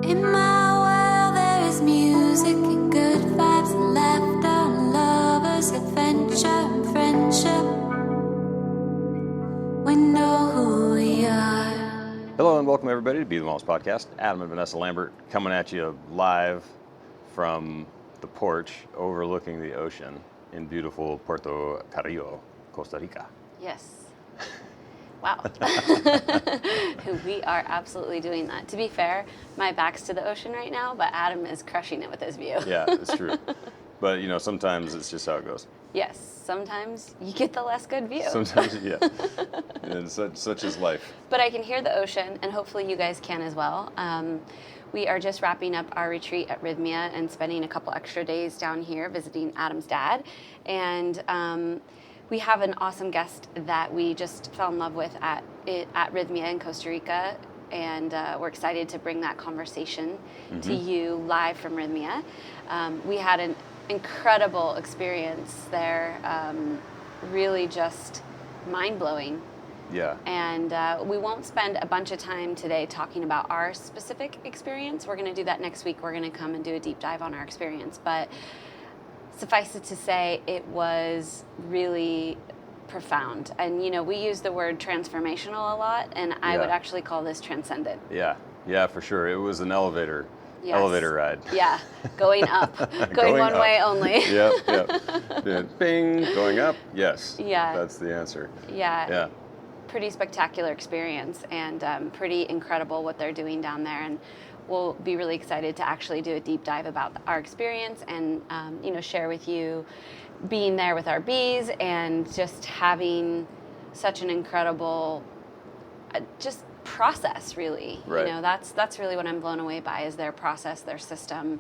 In my world there is music and good vibes and laughter and lovers, adventure and friendship. We know who we are. Hello and welcome everybody to Be the Wellness Podcast. Adam and Vanessa Lambert coming at you live from the porch overlooking the ocean in beautiful Puerto Carrillo, Costa Rica. Yes. Wow. We are absolutely doing that. To be fair, my back's to the ocean right now, but Adam is crushing it with his view. Yeah, it's true. But, you know, sometimes it's just how it goes. Yes, sometimes you get the less good view. Sometimes, yeah. And such is life. But I can hear the ocean, and hopefully you guys can as well. We are just wrapping up our retreat at Therythme and spending a couple extra days down here visiting Adam's dad. And we have an awesome guest that we just fell in love with at Therythme in Costa Rica. And we're excited to bring that conversation to you live from Therythme. We had an incredible experience there, really just mind-blowing. Yeah. And we won't spend a bunch of time today talking about our specific experience. We're going to do that next week. We're going to come and do a deep dive on our experience. But suffice it to say, it was really profound. And, you know, we use the word transformational a lot, and I would actually call this transcendent. Yeah, for sure. It was an elevator ride. Yeah, going up, going one up. way only. Yep. Bing, going up, yes. Yeah. That's the answer. Yeah. Pretty spectacular experience, and pretty incredible what they're doing down there. And we'll be really excited to actually do a deep dive about our experience and, share with you being there with our bees and just having such an incredible, just process, really. Right. You know, that's really what I'm blown away by, is their process, their system,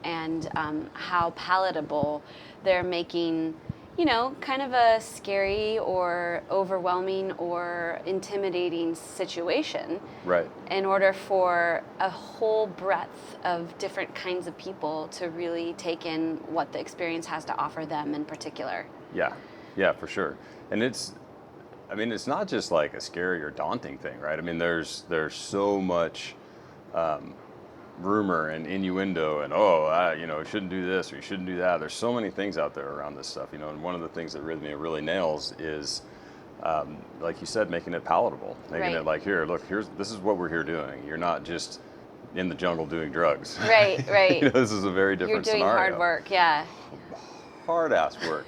and how palatable they're making, you know, kind of a scary or overwhelming or intimidating situation. Right. In order for a whole breadth of different kinds of people to really take in what the experience has to offer them in particular. Yeah, for sure. And it's not just like a scary or daunting thing, right? I mean, there's so much rumor and innuendo and you shouldn't do this or you shouldn't do that. There's so many things out there around this stuff, you know. And one of the things that Therythme really nails is, like you said, making it palatable, making it like, here, look, this is what we're here doing. You're not just in the jungle doing drugs. Right. You know, this is a very different scenario. You're doing hard work, yeah. Hard ass work,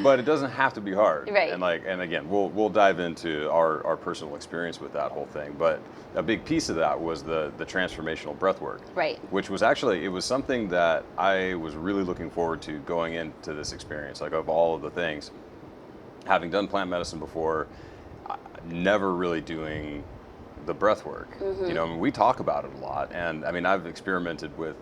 but it doesn't have to be hard. Right. And again, we'll dive into our personal experience with that whole thing. But a big piece of that was the transformational breathwork. Right. Which was it was something that I was really looking forward to going into this experience. Like, of all of the things, having done plant medicine before, never really doing the breathwork. You know, I mean, we talk about it a lot, and I mean, I've experimented with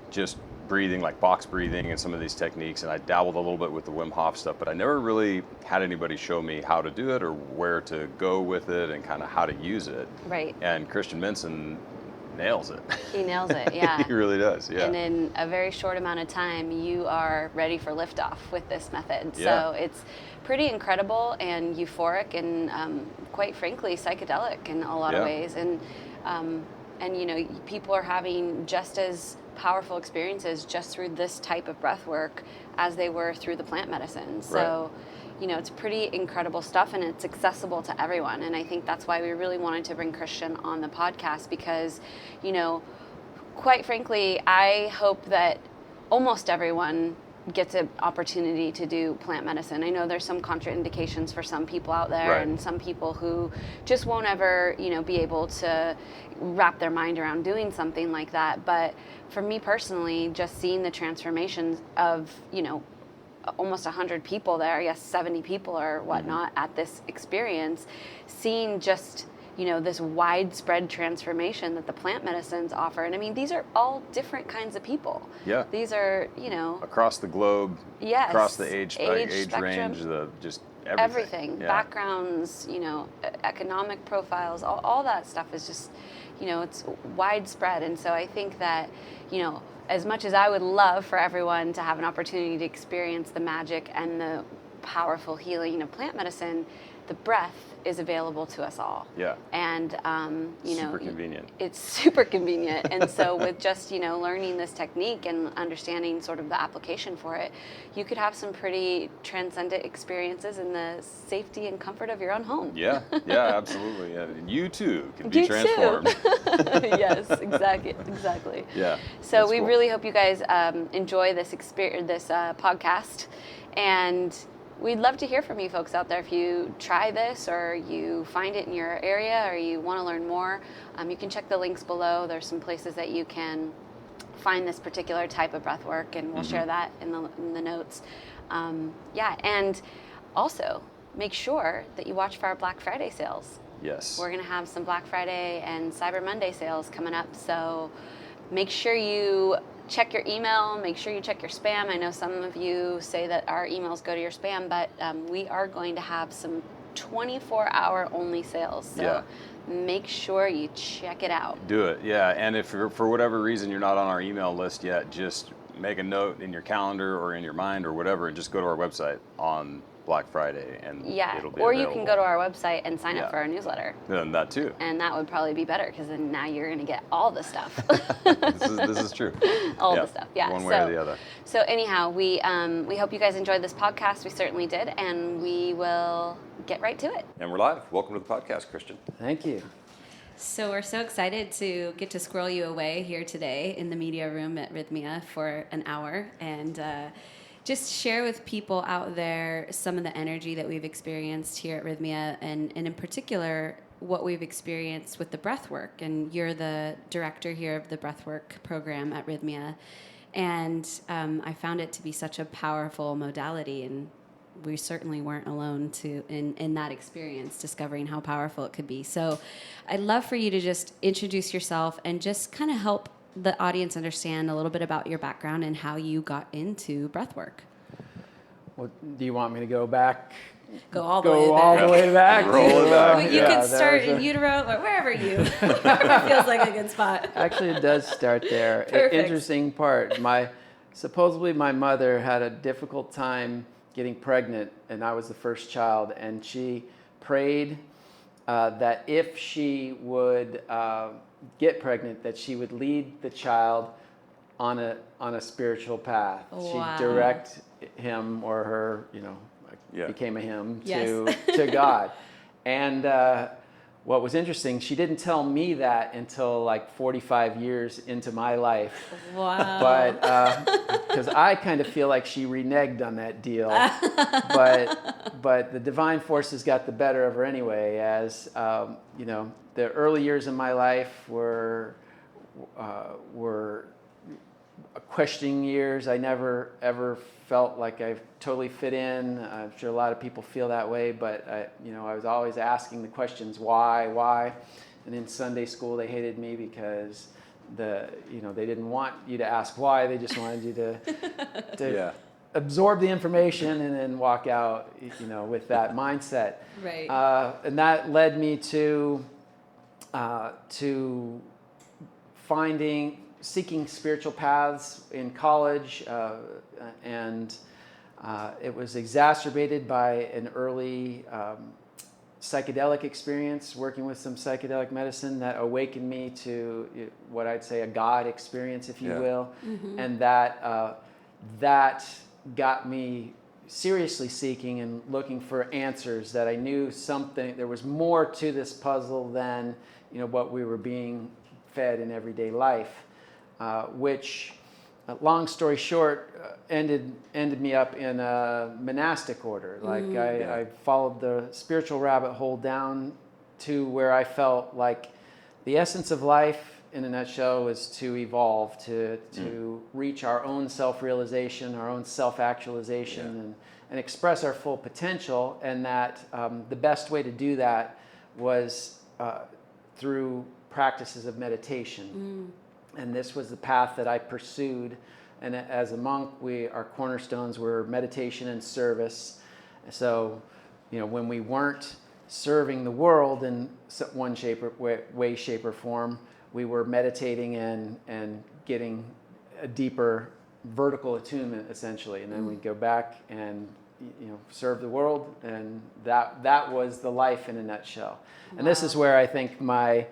just breathing, like box breathing and some of these techniques, and I dabbled a little bit with the Wim Hof stuff, but I never really had anybody show me how to do it or where to go with it and kind of how to use it. Right. And Christian Minson nails it. He nails it, yeah. He really does, yeah. And in a very short amount of time, you are ready for liftoff with this method. Yeah. So it's pretty incredible and euphoric and quite frankly, psychedelic in a lot of ways. And you know, people are having just as powerful experiences just through this type of breath work as they were through the plant medicine. So, you know, it's pretty incredible stuff, and it's accessible to everyone. And I think that's why we really wanted to bring Christian on the podcast, because, you know, quite frankly, I hope that almost everyone gets an opportunity to do plant medicine. I know there's some contraindications for some people out there, and some people who just won't ever, you know, be able to wrap their mind around doing something like that. But for me personally, just seeing the transformations of, you know, almost 100 people there, I guess 70 people or whatnot at this experience, seeing just, you know, this widespread transformation that the plant medicines offer. And I mean, these are all different kinds of people. Yeah. These are, you know, across the globe, across the age spectrum, range, just everything. Yeah. Backgrounds, you know, economic profiles, all that stuff is just, you know, it's widespread. And so I think that, you know, as much as I would love for everyone to have an opportunity to experience the magic and the powerful healing of plant medicine, the breath is available to us all. Yeah. And, Super convenient. It's super convenient. And so with just, learning this technique and understanding sort of the application for it, you could have some pretty transcendent experiences in the safety and comfort of your own home. Yeah, absolutely. Yeah. And you too can be You transformed. too. Yes, exactly. Yeah. So we cool. really hope you guys enjoy this podcast, and we'd love to hear from you folks out there. If you try this or you find it in your area or you want to learn more, you can check the links below. There's some places that you can find this particular type of breath work, and we'll share that in the notes. And also make sure that you watch for our Black Friday sales. Yes. We're going to have some Black Friday and Cyber Monday sales coming up, so make sure you check your email, make sure you check your spam. I know some of you say that our emails go to your spam, but we are going to have some 24-hour only sales. So make sure you check it out. Do it, yeah. And if for whatever reason you're not on our email list yet, just make a note in your calendar or in your mind or whatever, and just go to our website on Black Friday, and it'll be or available. You can go to our website and sign up for our newsletter. And that too. And that would probably be better, because then now you're going to get all the stuff. This is true. All the stuff, yeah. One way or the other. So anyhow, we hope you guys enjoyed this podcast. We certainly did, and we will get right to it. And we're live. Welcome to the podcast, Christian. Thank you. So we're so excited to get to squirrel you away here today in the media room at Rhythmia for an hour, and just share with people out there some of the energy that we've experienced here at Rhythmia, and in particular what we've experienced with the breathwork. And you're the director here of the breathwork program at Rhythmia, and I found it to be such a powerful modality, and we certainly weren't alone in that experience, discovering how powerful it could be. So I'd love for you to just introduce yourself and just kind of help the audience understand a little bit about your background and how you got into breathwork. Well, do you want me to go back? Go all the way back. Roll it back. You can start in utero or wherever wherever feels like a good spot. Actually, it does start there. Perfect. Interesting part. Supposedly my mother had a difficult time getting pregnant, and I was the first child, and she prayed that if she would get pregnant, that she would lead the child on a spiritual path. Wow. She'd direct him or her, became a him Yes. to God. And what was interesting, she didn't tell me that until like 45 years into my life. Wow. But because I kind of feel like she reneged on that deal. but the divine forces got the better of her anyway, as the early years of my life were questioning years. I never ever felt like I totally fit in. I'm sure a lot of people feel that way, but I was always asking the questions, why? And in Sunday school, they hated me because they didn't want you to ask why. They just wanted you to absorb the information and then walk out, with that mindset. Right. And that led me to seeking spiritual paths in college, and it was exacerbated by an early psychedelic experience, working with some psychedelic medicine that awakened me to what I'd say a God experience, if you will, and that got me seriously seeking and looking for answers, that I knew there was more to this puzzle than what we were being fed in everyday life, which, long story short, ended me up in a monastic order. I followed the spiritual rabbit hole down to where I felt like the essence of life, in a nutshell, was to evolve, to reach our own self-realization, our own self-actualization, and express our full potential, and that the best way to do that was through practices of meditation. And this was the path that I pursued. And as a monk, our cornerstones were meditation and service. So, when we weren't serving the world in one way, shape, or form, we were meditating and getting a deeper vertical attunement, essentially. And then we'd go back and serve the world, and that was the life in a nutshell. Wow. And this is where I think my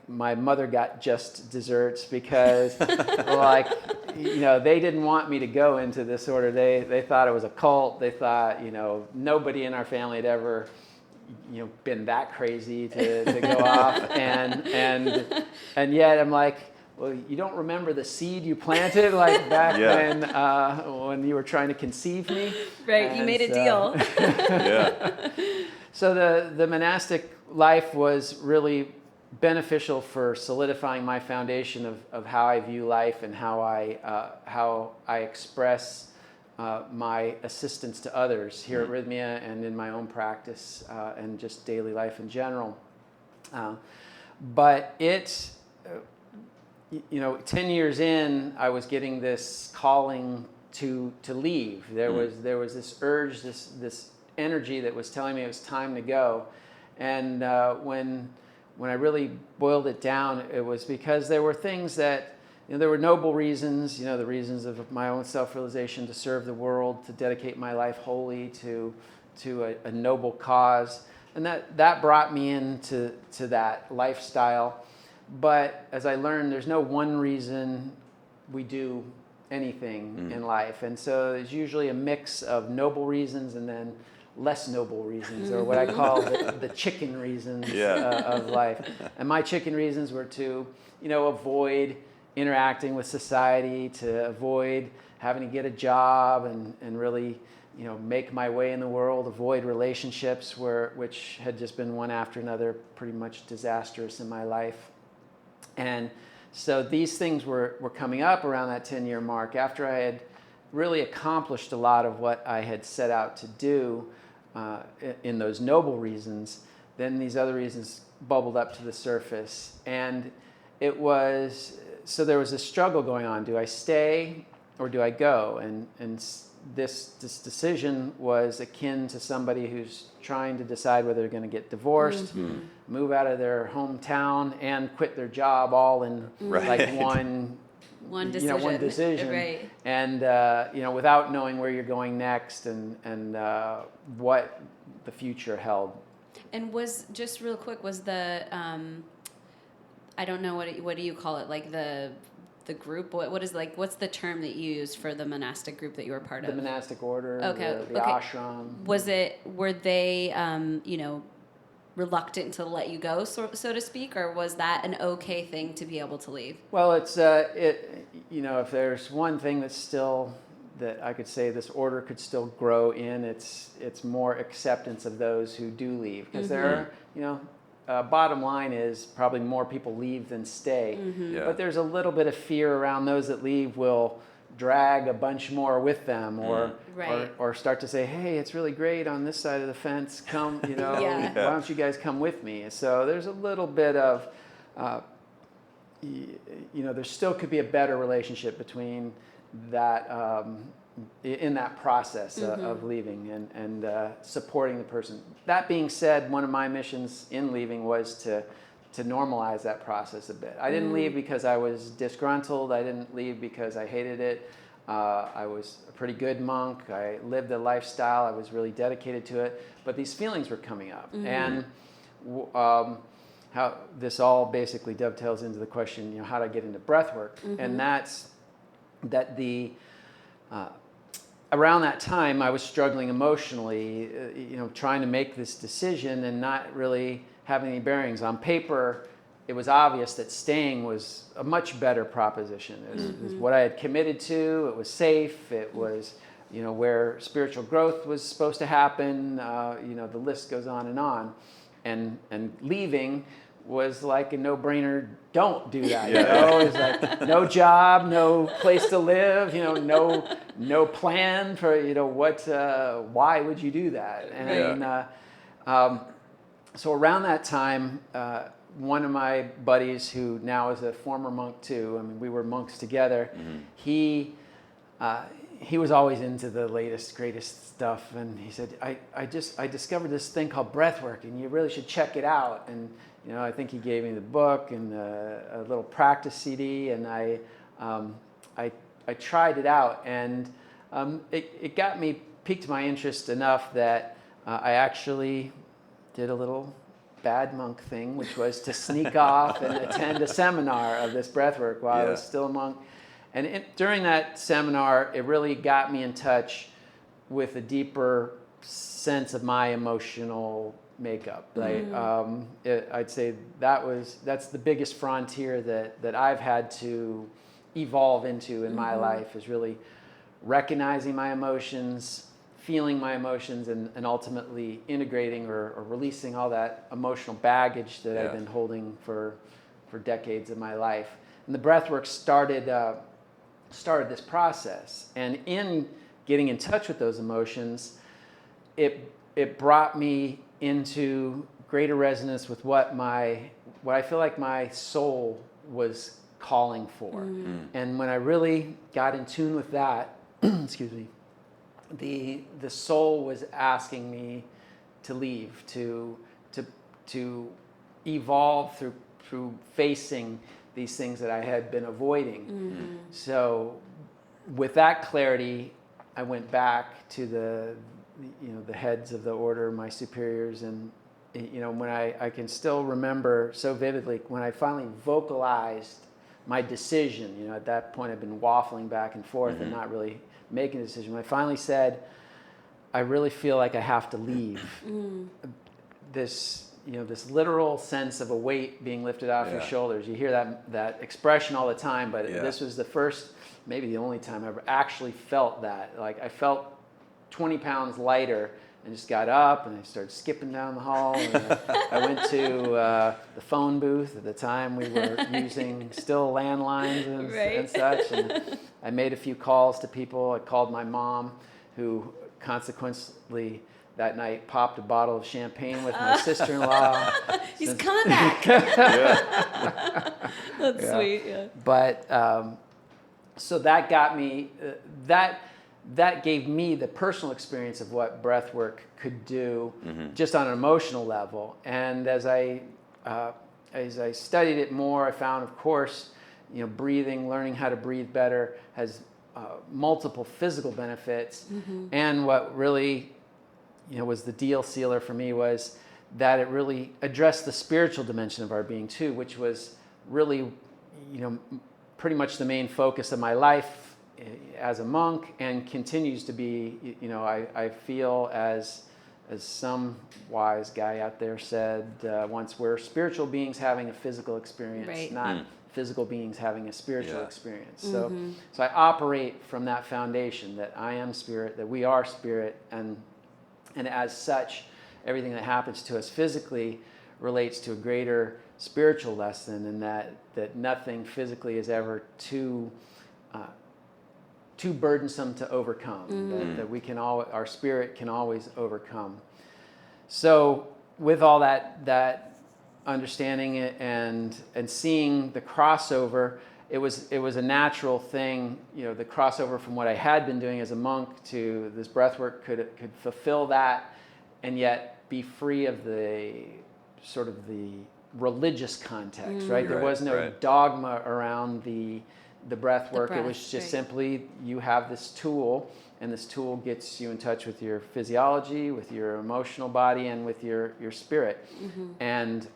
mother got just desserts, because they didn't want me to go into this order. They thought it was a cult. They thought, nobody in our family had ever, been that crazy to go off. And yet I'm like, well, you don't remember the seed you planted back when you were trying to conceive me? Right, and you made a deal. Yeah. So the monastic life was really beneficial for solidifying my foundation of how I view life and how I express my assistance to others here at Rythmia and in my own practice and just daily life in general. But it, 10 years in, I was getting this calling to leave. There was this urge, this energy that was telling me it was time to go. And when I really boiled it down, it was because there were things that, there were noble reasons, the reasons of my own self-realization, to serve the world, to dedicate my life wholly to a noble cause. And that brought me into that lifestyle. But as I learned, there's no one reason we do anything in life. And so there's usually a mix of noble reasons and then less noble reasons, or what I call the chicken reasons of life. And my chicken reasons were to, avoid interacting with society, to avoid having to get a job and really, make my way in the world, avoid relationships which had just been one after another pretty much disastrous in my life. And so these things were coming up around that 10-year mark after I had really accomplished a lot of what I had set out to do in those noble reasons. Then these other reasons bubbled up to the surface. And there was a struggle going on. Do I stay or do I go? And this decision was akin to somebody who's trying to decide whether they're going to get divorced, move out of their hometown, and quit their job all in one decision, right. And without knowing where you're going next and what the future held. And was just real quick, was the I don't know what do you call it, like the group? What is what's the term that you use for the monastic group that you were part of? The monastic order, okay. the ashram. Were they reluctant to let you go, so to speak, or was that an okay thing to be able to leave? Well, it's if there's one thing that's still that I could say this order could still grow in, it's more acceptance of those who do leave, because there are bottom line is probably more people leave than stay, but there's a little bit of fear around those that leave will drag a bunch more with them, or start to say, hey, it's really great on this side of the fence, come, why don't you guys come with me? So there's a little bit of there still could be a better relationship between that in that process of leaving and supporting the person. That being said, one of my missions in leaving was to normalize that process a bit. I didn't leave because I was disgruntled. I didn't leave because I hated it. I was a pretty good monk. I lived a lifestyle. I was really dedicated to it. But these feelings were coming up. And how this all basically dovetails into the question, how to get into breathwork. And that's that around that time I was struggling emotionally, trying to make this decision and not really having any bearings. On paper, it was obvious that staying was a much better proposition. It was what I had committed to. It was safe. It was, where spiritual growth was supposed to happen. The list goes on. And leaving was like a no-brainer. Don't do that. It's like no job, no place to live. No plan for why would you do that? And so around that time, one of my buddies, who now is a former monk too, we were monks together, he was always into the latest, greatest stuff, and he said, I discovered this thing called breathwork, and you really should check it out. And I think he gave me the book and a little practice CD, and I tried it out, and it got me piqued my interest enough that I actually did a little bad monk thing, which was to sneak off and attend a seminar of this breathwork while I was still a monk. And during that seminar, it really got me in touch with a deeper sense of my emotional makeup. Right? I'd say that's the biggest frontier that I've had to evolve into in my life, is really recognizing my emotions, feeling my emotions, and ultimately integrating or releasing all that emotional baggage that I've been holding for decades of my life. And the breathwork started this process. And in getting in touch with those emotions, it brought me into greater resonance with what I feel like my soul was calling for. And when I really got in tune with that, excuse me, the soul was asking me to leave, to evolve through facing these things that I had been avoiding. So with that clarity, I went back to the heads of the order, my superiors, and when I can still remember so vividly when I finally vocalized my decision. At that point I'd been waffling back and forth and not really making a decision. When I finally said, I really feel like I have to leave, this literal sense of a weight being lifted off your shoulders. You hear that expression all the time, but this was the first, maybe the only time I ever actually felt that. Like I felt 20 pounds lighter, and just got up and I started skipping down the hall. And I went to the phone booth. At the time we were using still landlines and such. And I made a few calls to people. I called my mom, who consequently that night popped a bottle of champagne with my sister-in-law. He's coming back. That's sweet. Yeah. But so that got me, that gave me the personal experience of what breathwork could do just on an emotional level. And as I studied it more, I found, of course, breathing, learning how to breathe better has multiple physical benefits. And what really was the deal sealer for me was that it really addressed the spiritual dimension of our being too, which was really, pretty much the main focus of my life as a monk, and continues to be. I feel as some wise guy out there said once, we're spiritual beings having a physical experience, not physical beings having a spiritual experience. So I operate from that foundation that I am spirit, that we are spirit, and as such, everything that happens to us physically relates to a greater spiritual lesson, and that nothing physically is ever too burdensome to overcome. That we can our spirit can always overcome. So with all that understanding it and seeing the crossover, it was a natural thing. The crossover from what I had been doing as a monk to this breathwork could fulfill that, and yet be free of the sort of the religious context. Right? There was no dogma around the breath work. It was just simply, you have this tool, and this tool gets you in touch with your physiology, with your emotional body, and with your spirit. And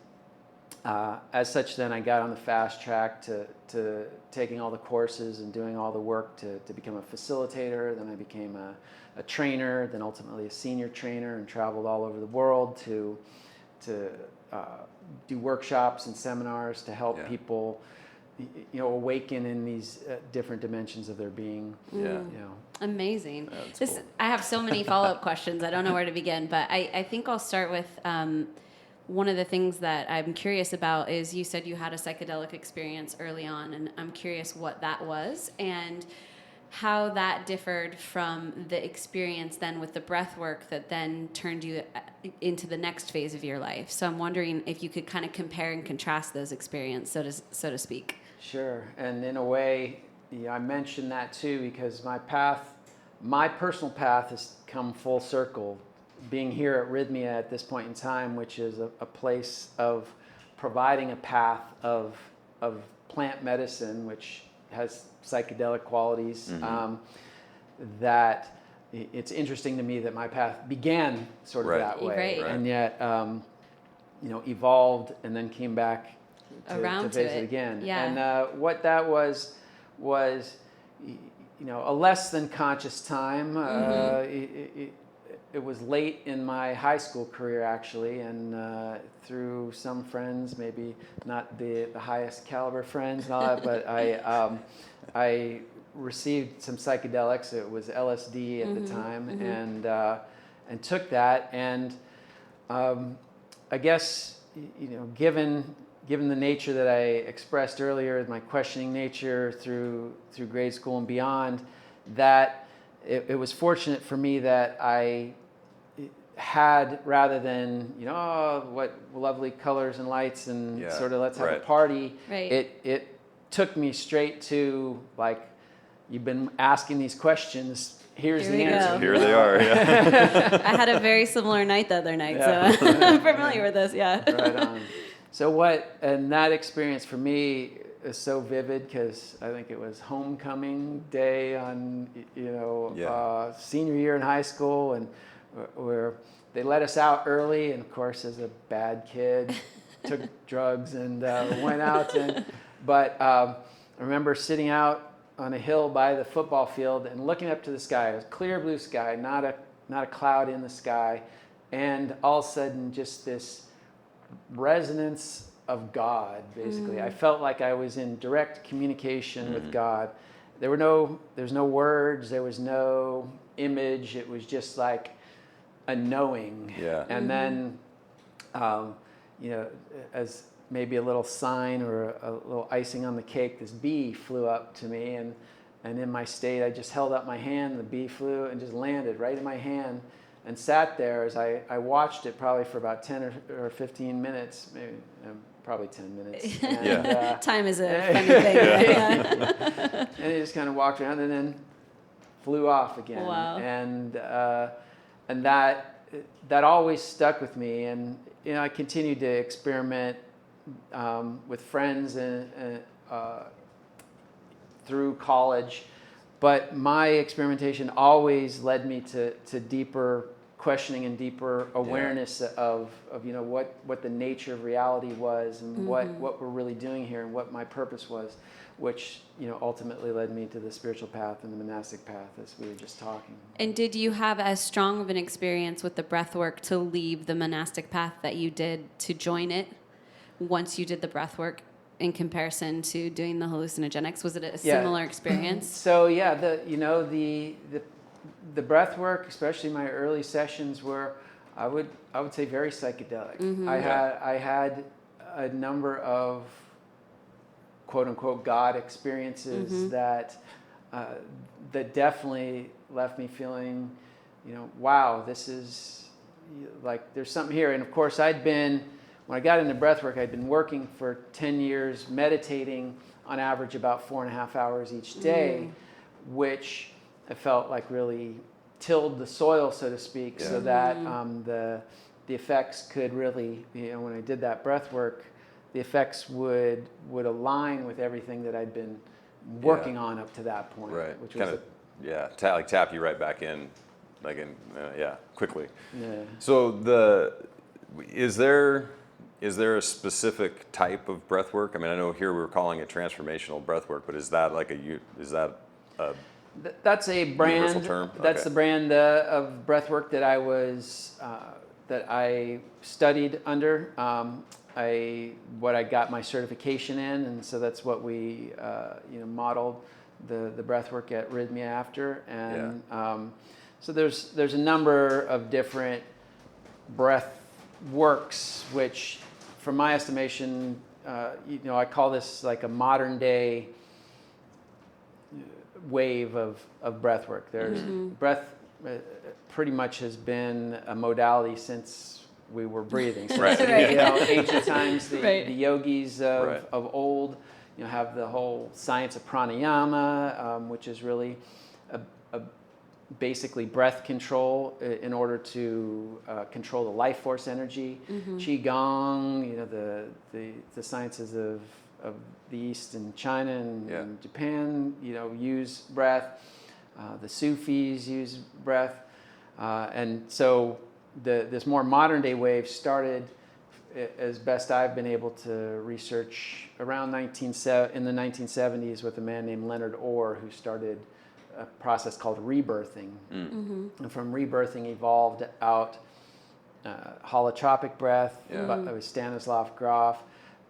as such, then I got on the fast track to taking all the courses and doing all the work to become a facilitator. Then I became a trainer, then ultimately a senior trainer, and traveled all over the world to do workshops and seminars to help people awaken in these different dimensions of their being. Amazing. Cool. I have so many follow-up questions. I don't know where to begin, but I think I'll start with one of the things that I'm curious about is, you said you had a psychedelic experience early on, and I'm curious what that was and how that differed from the experience then with the breath work that then turned you into the next phase of your life. So I'm wondering if you could kind of compare and contrast those experiences, so to speak. Sure. And in a way, I mentioned that too, because my personal path has come full circle, being here at Rhythmia at this point in time, which is a place of providing a path of plant medicine, which has psychedelic qualities, that it's interesting to me that my path began sort of Right. that way, Right. and yet evolved and then came back Around to to face it. it again. Yeah. And what that was a less than conscious time. It was late in my high school career, actually, and through some friends, maybe not the highest caliber friends and all that, but I received some psychedelics. It was LSD at the time, and took that. And I guess given the nature that I expressed earlier, my questioning nature through grade school and beyond, that it was fortunate for me that I had, rather than what lovely colors and lights and sort of let's have a party, it took me straight to, like, you've been asking these questions, here's Here the we answer. go. Here they are. Yeah. I had a very similar night the other night, so I'm familiar with this. Yeah. Right on. So and that experience for me is so vivid, because I think it was homecoming day on senior year in high school, and where they let us out early, and of course, as a bad kid, took drugs and went out. But I remember sitting out on a hill by the football field and looking up to the sky. It was clear blue sky, not a cloud in the sky, and all of a sudden, just this resonance of God. Basically, I felt like I was in direct communication with God. There's no words, there was no image. It was just like a knowing. Yeah. And then, as maybe a little sign or a little icing on the cake, this bee flew up to me, and in my state, I just held up my hand, and the bee flew and just landed right in my hand, and sat there as I watched it probably for about 10 or 15 minutes, maybe probably 10 minutes. And, Time is a funny thing. Yeah. and it just kind of walked around and then flew off again. Wow. And that always stuck with me. And I continued to experiment with friends and through college. But my experimentation always led me to deeper questioning and deeper awareness of what the nature of reality was, and what we're really doing here, and what my purpose was, which ultimately led me to the spiritual path and the monastic path, as we were just talking. And did you have as strong of an experience with the breath work to leave the monastic path that you did to join it once you did the breath work, in comparison to doing the hallucinogenics? Was it a similar experience? So the breath work, especially my early sessions, were I would say very psychedelic. I had a number of quote unquote God experiences that definitely left me feeling, wow, this is like there's something here. And of course, when I got into breathwork, I'd been working for 10 years, meditating on average about 4.5 hours each day, which I felt like really tilled the soil, so to speak, so that the effects could really, when I did that breathwork, the effects would align with everything that I'd been working on up to that point. Right. Which kind was of tap you right back in, quickly. Yeah. So is there a specific type of breath work? I mean, I know here we're calling it transformational breath work, but is that a that's a brand. Universal term? That's Okay. the brand of breathwork that I studied under. What I got my certification in, and so that's what we modeled the breathwork at Therythme after. And so there's a number of different breath works, which, from my estimation, I call this like a modern day wave of breath work. There's breath pretty much has been a modality since we were breathing. Since ancient times, the yogis of old, have the whole science of pranayama, which is really basically breath control in order to control the life force energy. Qigong, the sciences of the East and China and Japan, use breath. The Sufis use breath. And so this more modern day wave started, as best I've been able to research, around in the 1970s with a man named Leonard Orr, who started a process called rebirthing. And from rebirthing evolved out holotropic breath by Stanislav Grof,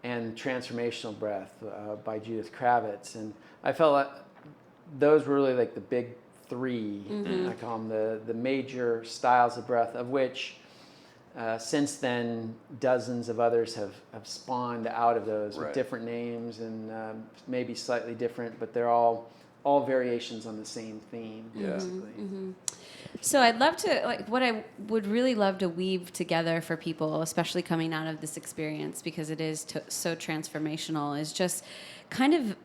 and transformational breath by Judith Kravitz. And I felt like those were really like the big three. I call them the major styles of breath, of which since then dozens of others have spawned out of those with different names and maybe slightly different, but they're all variations on the same theme, basically. So I'd love to, like, what I would really love to weave together for people, especially coming out of this experience, because it is so transformational, is just kind of,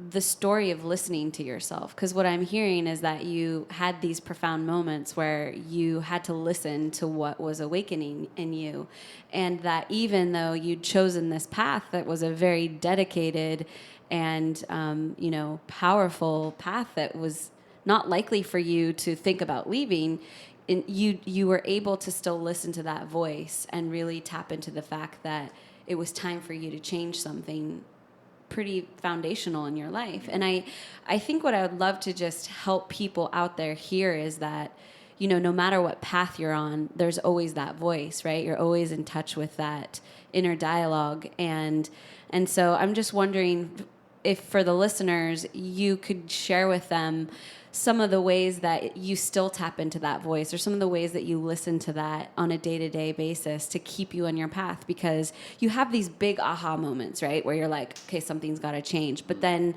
the story of listening to yourself. Because what I'm hearing is that you had these profound moments where you had to listen to what was awakening in you. And that even though you'd chosen this path that was a very dedicated and, powerful path that was not likely for you to think about leaving, and you were able to still listen to that voice and really tap into the fact that it was time for you to change something pretty foundational in your life. And I think what I would love to just help people out there hear is that, no matter what path you're on, there's always that voice, right? You're always in touch with that inner dialogue. And so I'm just wondering if for the listeners, you could share with them some of the ways that you still tap into that voice, or some of the ways that you listen to that on a day-to-day basis to keep you on your path, because you have these big aha moments, right? Where you're like, okay, something's got to change. But then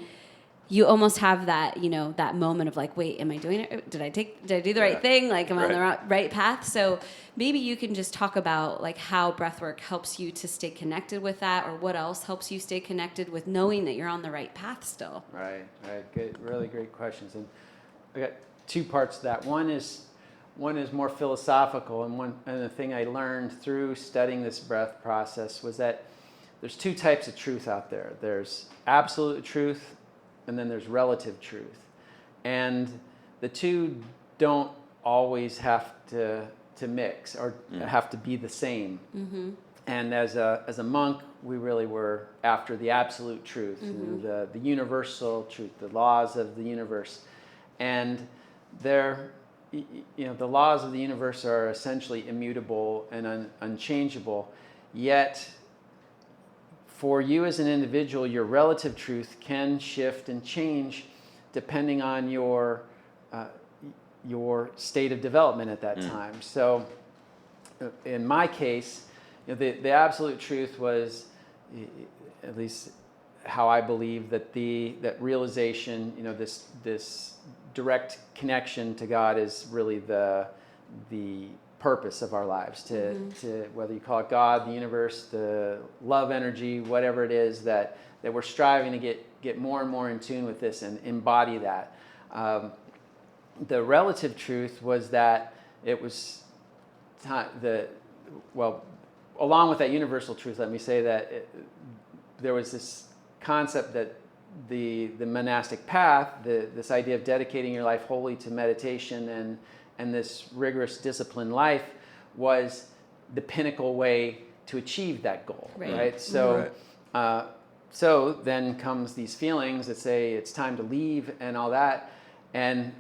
you almost have that, that moment of like, wait, am I doing it? Did I do the right thing? Like, am I on the right path? So maybe you can just talk about like how breathwork helps you to stay connected with that, or what else helps you stay connected with knowing that you're on the right path still. Right. Good, really great questions. And I got two parts to that. One is more philosophical, and the thing I learned through studying this breath process was that there's two types of truth out there. There's absolute truth, and then there's relative truth. And the two don't always have to mix or have to be the same. And as a monk, we really were after the absolute truth, the universal truth, the laws of the universe. And the laws of the universe are essentially immutable and unchangeable. Yet, for you as an individual, your relative truth can shift and change depending on your state of development at that time. So, in my case, the absolute truth was, at least how I believe, that realization, this direct connection to God is really the purpose of our lives, to whether you call it God, the universe, the love energy, whatever it is, that we're striving to get more and more in tune with this and embody that. The relative truth was that it was along with that universal truth, let me say that there was this concept that the monastic path, this idea of dedicating your life wholly to meditation and this rigorous disciplined life, was the pinnacle way to achieve that goal, right? So, so then comes these feelings that say it's time to leave and all that, and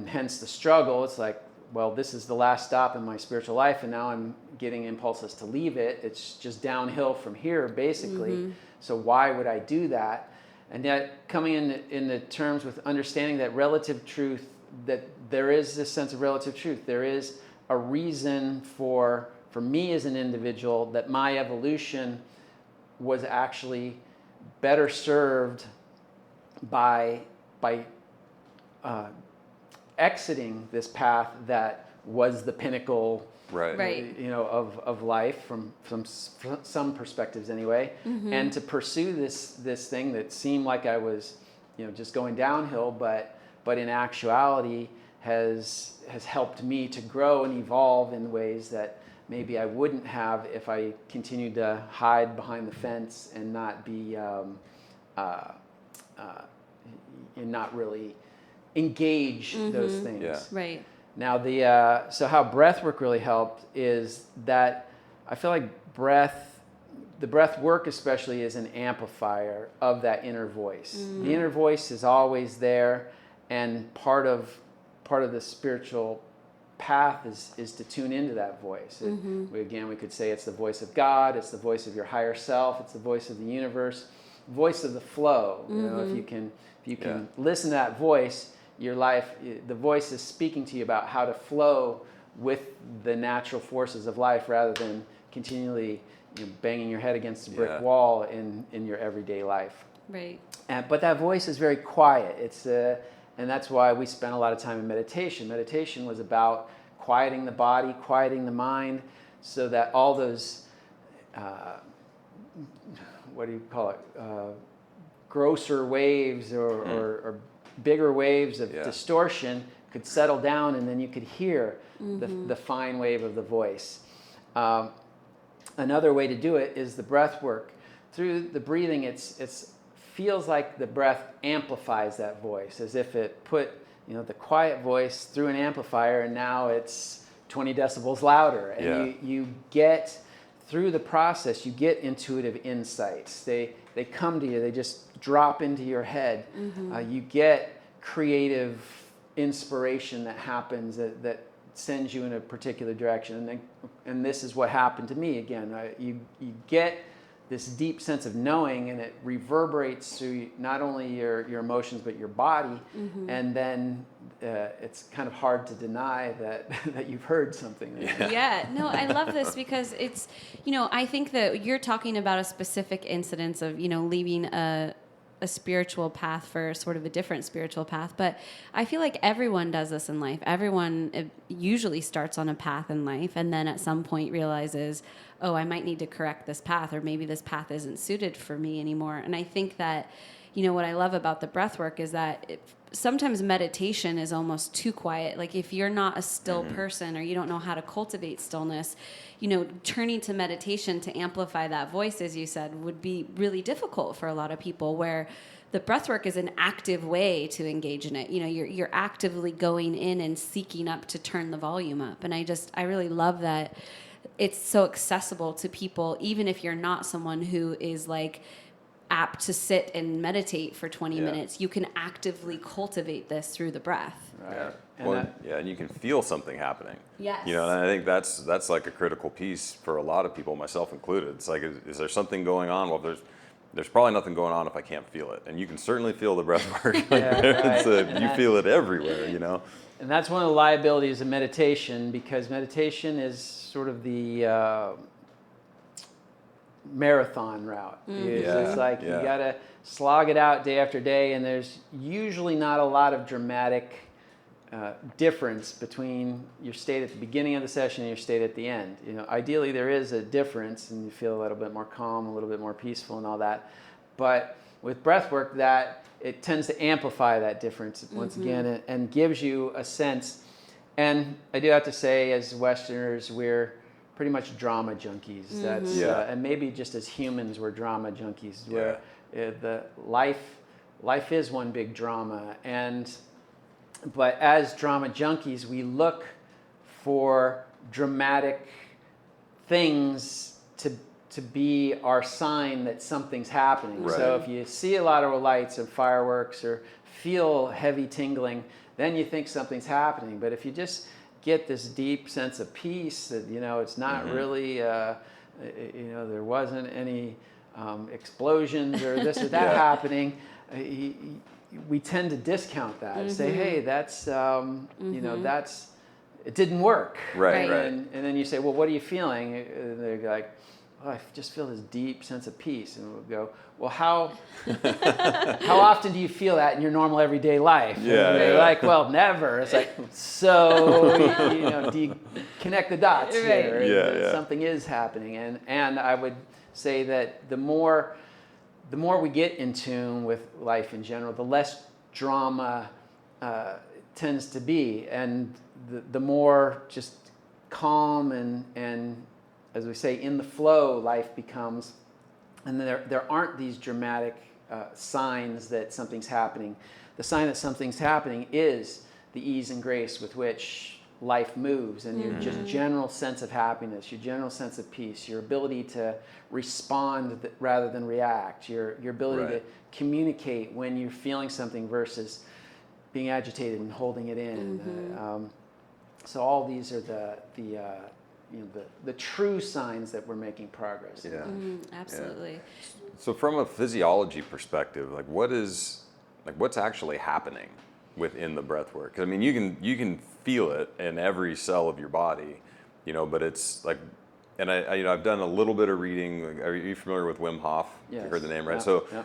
hence the struggle. It's like, well, this is the last stop in my spiritual life, and now I'm getting impulses to leave it. It's just downhill from here, basically. So why would I do that? And yet, coming into terms with understanding that relative truth, that there is this sense of relative truth. There is a reason for me as an individual that my evolution was actually better served by exiting this path that was the pinnacle, of life from some perspectives anyway, and to pursue this thing that seemed like I was, just going downhill, but in actuality has helped me to grow and evolve in ways that maybe I wouldn't have if I continued to hide behind the fence and not be and not really engage those things. Yeah. Right. Now, so how breath work really helped is that I feel like the breath work especially is an amplifier of that inner voice. The inner voice is always there, and part of the spiritual path is to tune into that voice. We could say it's the voice of God, it's the voice of your higher self, it's the voice of the universe, voice of the flow. You know, if you can listen to that voice, your life, the voice is speaking to you about how to flow with the natural forces of life rather than continually banging your head against a brick wall in your everyday life. Right. But that voice is very quiet. And that's why we spent a lot of time in meditation. Meditation was about quieting the body, quieting the mind, so that all those, what do you call it, grosser waves or bigger waves of distortion could settle down, and then you could hear the fine wave of the voice. Another way to do it is the breath work. Through the breathing, it's feels like the breath amplifies that voice, as if it put the quiet voice through an amplifier, and now it's 20 decibels louder. And you get through the process, you get intuitive insights. They come to you. They just drop into your head. You get creative inspiration that happens that sends you in a particular direction. And this is what happened to me again. You get this deep sense of knowing, and it reverberates through not only your emotions but your body. And then it's kind of hard to deny that you've heard something. Yeah, no, I love this because it's, I think that you're talking about a specific incidence of, leaving a spiritual path for sort of a different spiritual path. But I feel like everyone does this in life. Everyone usually starts on a path in life and then at some point realizes, oh, I might need to correct this path, or maybe this path isn't suited for me anymore. And I think that, what I love about the breath work is that sometimes meditation is almost too quiet. Like if you're not a still person, or you don't know how to cultivate stillness, turning to meditation to amplify that voice, as you said, would be really difficult for a lot of people, where the breath work is an active way to engage in it. You're actively going in and seeking up to turn the volume up. And I really love that it's so accessible to people, even if you're not someone who is like apt to sit and meditate for 20 minutes. You can actively cultivate this through the breath. Right. And you can feel something happening. Yes. And I think that's like a critical piece for a lot of people, myself included. It's like, is there something going on? Well, there's probably nothing going on if I can't feel it. And you can certainly feel the breath work. You feel it everywhere, And that's one of the liabilities of meditation, because meditation is sort of the marathon route. It's like you got to slog it out day after day, and there's usually not a lot of dramatic difference between your state at the beginning of the session and your state at the end. Ideally there is a difference, and you feel a little bit more calm, a little bit more peaceful, and all that. But with breath work, that it tends to amplify that difference once again, and gives you a sense. And I do have to say, as Westerners, we're pretty much drama junkies. That's and maybe just as humans, we're drama junkies. Where the life is one big drama, but as drama junkies, we look for dramatic things to be our sign that something's happening. Right. So if you see a lot of lights or fireworks or feel heavy tingling, then you think something's happening. But if you just get this deep sense of peace, that it's not really there wasn't any explosions or this or that happening, we tend to discount that and say, hey, that's that's, it didn't work. Right. And then you say, well, what are you feeling? And they're like, oh, I just feel this deep sense of peace. And we'll go, well, how often do you feel that in your normal everyday life? And they're like, well, never. It's like, so, do you connect the dots here? Something is happening. And I would say that the more we get in tune with life in general, the less drama tends to be, and the more just calm and as we say, in the flow life becomes. And there aren't these dramatic signs that something's happening. The sign that something's happening is the ease and grace with which life moves, and your just general sense of happiness, your general sense of peace, your ability to respond rather than react, your ability to communicate when you're feeling something versus being agitated and holding it in. So all these are the true signs that we're making progress. Yeah. Absolutely. Yeah. So from a physiology perspective, like what's actually happening within the breath work? 'Cause I mean, you can feel it in every cell of your body, but it's like, and I've done a little bit of reading. Are you familiar with Wim Hof? Yes. You heard the name, right? Yeah. So Yeah.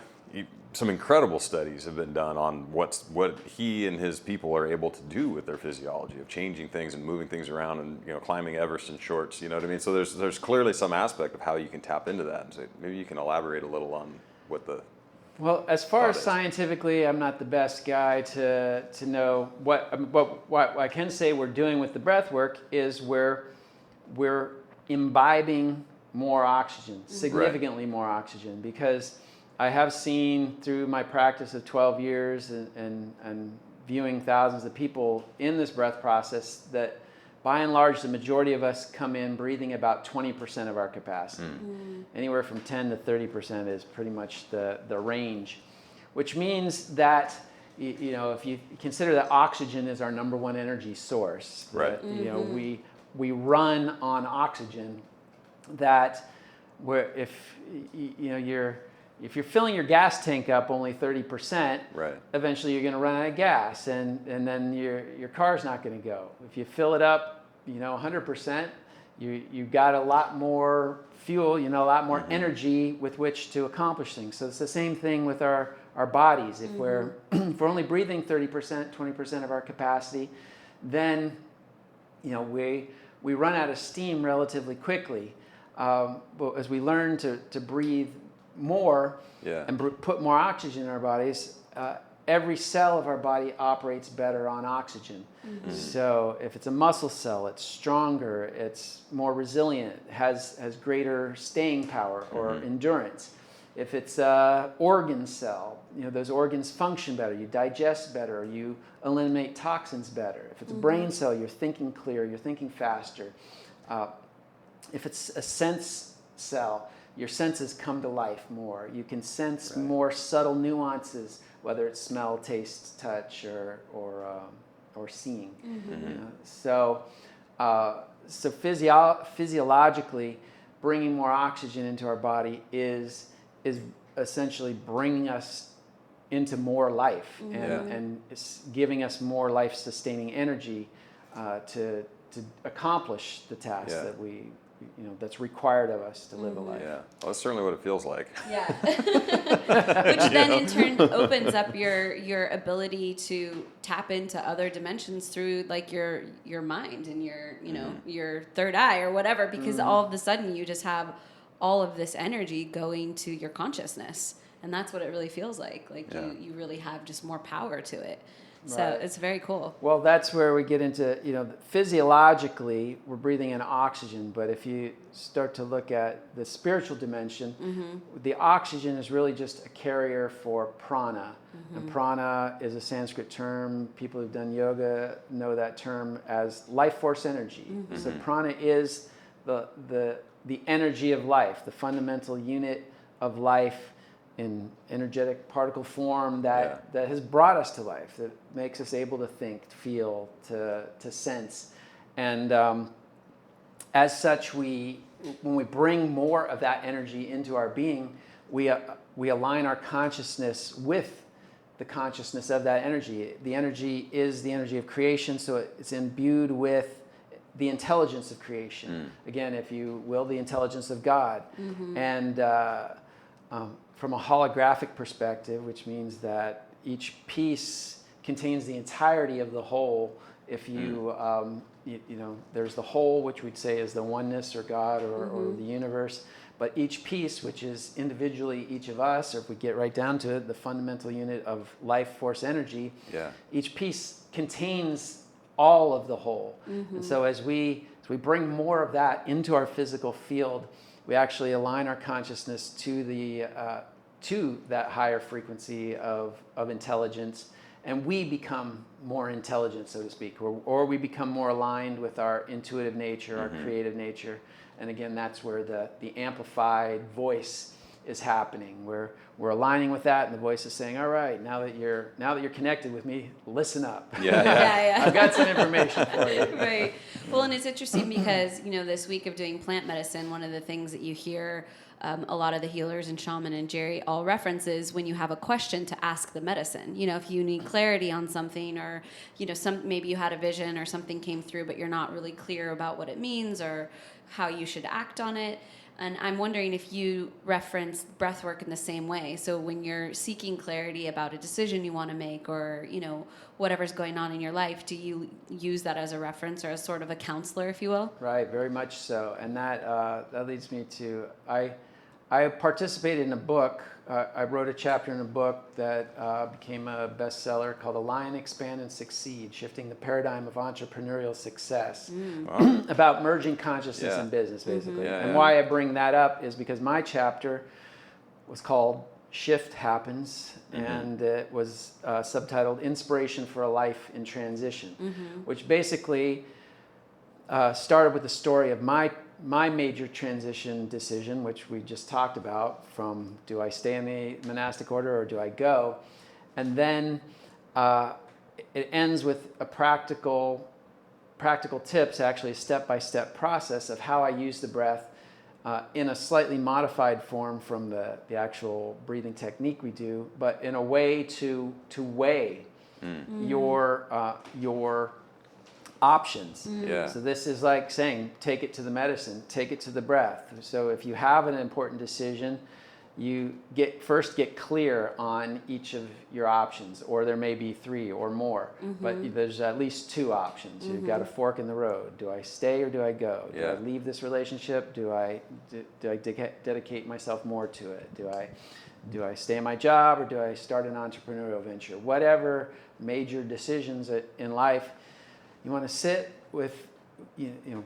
some incredible studies have been done on what he and his people are able to do with their physiology of changing things and moving things around and climbing Everest in shorts. You know what I mean? So there's clearly some aspect of how you can tap into that. And so maybe you can elaborate a little on what the Well, as far as scientifically, I'm not the best guy to know what I can say we're doing with the breath work is we're imbibing more oxygen, significantly more oxygen, because I have seen through my practice of 12 years and viewing thousands of people in this breath process that by and large, the majority of us come in breathing about 20% of our capacity. Anywhere from 10 to 30% is pretty much the range, which means that, if you consider that oxygen is our number one energy source, right? We run on oxygen. That if you're filling your gas tank up only 30%, right, eventually you're going to run out of gas, and then your car's not going to go. If you fill it up, 100%, you got a lot more fuel, a lot more energy with which to accomplish things. So it's the same thing with our bodies. If we're only breathing 30%, 20% of our capacity, then we run out of steam relatively quickly. But as we learn to breathe more and put more oxygen in our bodies, every cell of our body operates better on oxygen. So if it's a muscle cell, it's stronger, it's more resilient, has greater staying power or endurance. If it's an organ cell, those organs function better, you digest better, you eliminate toxins better. If it's a brain cell, you're thinking clear, you're thinking faster. If it's a sense cell, your senses come to life more. You can sense more subtle nuances, whether it's smell, taste, touch, or seeing. So physiologically, bringing more oxygen into our body is essentially bringing us into more life and it's giving us more life-sustaining energy to accomplish the task that that's required of us to live a life. Yeah, well, that's certainly what it feels like. Yeah. Which then in turn opens up your ability to tap into other dimensions through like your mind and your third eye or whatever, because all of a sudden you just have all of this energy going to your consciousness, and that's what it really feels like. Like you really have just more power to it. So it's very cool. Well, that's where we get into, physiologically, we're breathing in oxygen. But if you start to look at the spiritual dimension, the oxygen is really just a carrier for prana. And prana is a Sanskrit term. People who've done yoga know that term as life force energy. So prana is the energy of life, the fundamental unit of life in energetic particle form that has brought us to life, that makes us able to think, to feel, to sense. And as such, when we bring more of that energy into our being, we align our consciousness with the consciousness of that energy. The energy is the energy of creation, so it's imbued with the intelligence of creation. Again, if you will, the intelligence of God. And from a holographic perspective, which means that each piece contains the entirety of the whole. If you, there's the whole, which we'd say is the oneness or God or the universe, but each piece, which is individually each of us, or if we get right down to it, the fundamental unit of life force energy, each piece contains all of the whole. And so as we bring more of that into our physical field, we actually align our consciousness to to that higher frequency of intelligence, and we become more intelligent, so to speak, or we become more aligned with our intuitive nature, our creative nature. And again, that's where the amplified voice is happening. We're aligning with that, and the voice is saying, "All right, now that you're connected with me, listen up. Yeah. I've got some information for you." Right. Well, and it's interesting because, this week of doing plant medicine, one of the things that you hear a lot of the healers and shaman and Jerry all references when you have a question to ask the medicine. If you need clarity on something, or, maybe you had a vision or something came through, but you're not really clear about what it means or how you should act on it. And I'm wondering if you reference breathwork in the same way. So when you're seeking clarity about a decision you want to make, or, whatever's going on in your life, do you use that as a reference or as sort of a counselor, if you will? Right, very much so. And that leads me to, I participated in a book. I wrote a chapter in a book that became a bestseller called Align, Expand, and Succeed, Shifting the Paradigm of Entrepreneurial Success, about merging consciousness and business, basically. And why I bring that up is because my chapter was called Shift Happens, and it was subtitled Inspiration for a Life in Transition, which basically started with the story of my major transition decision, which we just talked about, from do I stay in the monastic order or do I go? And then it ends with a practical tips, actually a step-by-step process of how I use the breath in a slightly modified form from the actual breathing technique we do, but in a way to weigh your options. So this is like saying, take it to the medicine, take it to the breath. So if you have an important decision, you first get clear on each of your options, or there may be 3 or more, but there's at least 2 options. You've got a fork in the road. Do I stay or do I go? Do I leave this relationship? Do I dedicate myself more to it? Do I stay in my job, or do I start an entrepreneurial venture? Whatever major decisions in life, you want to sit with,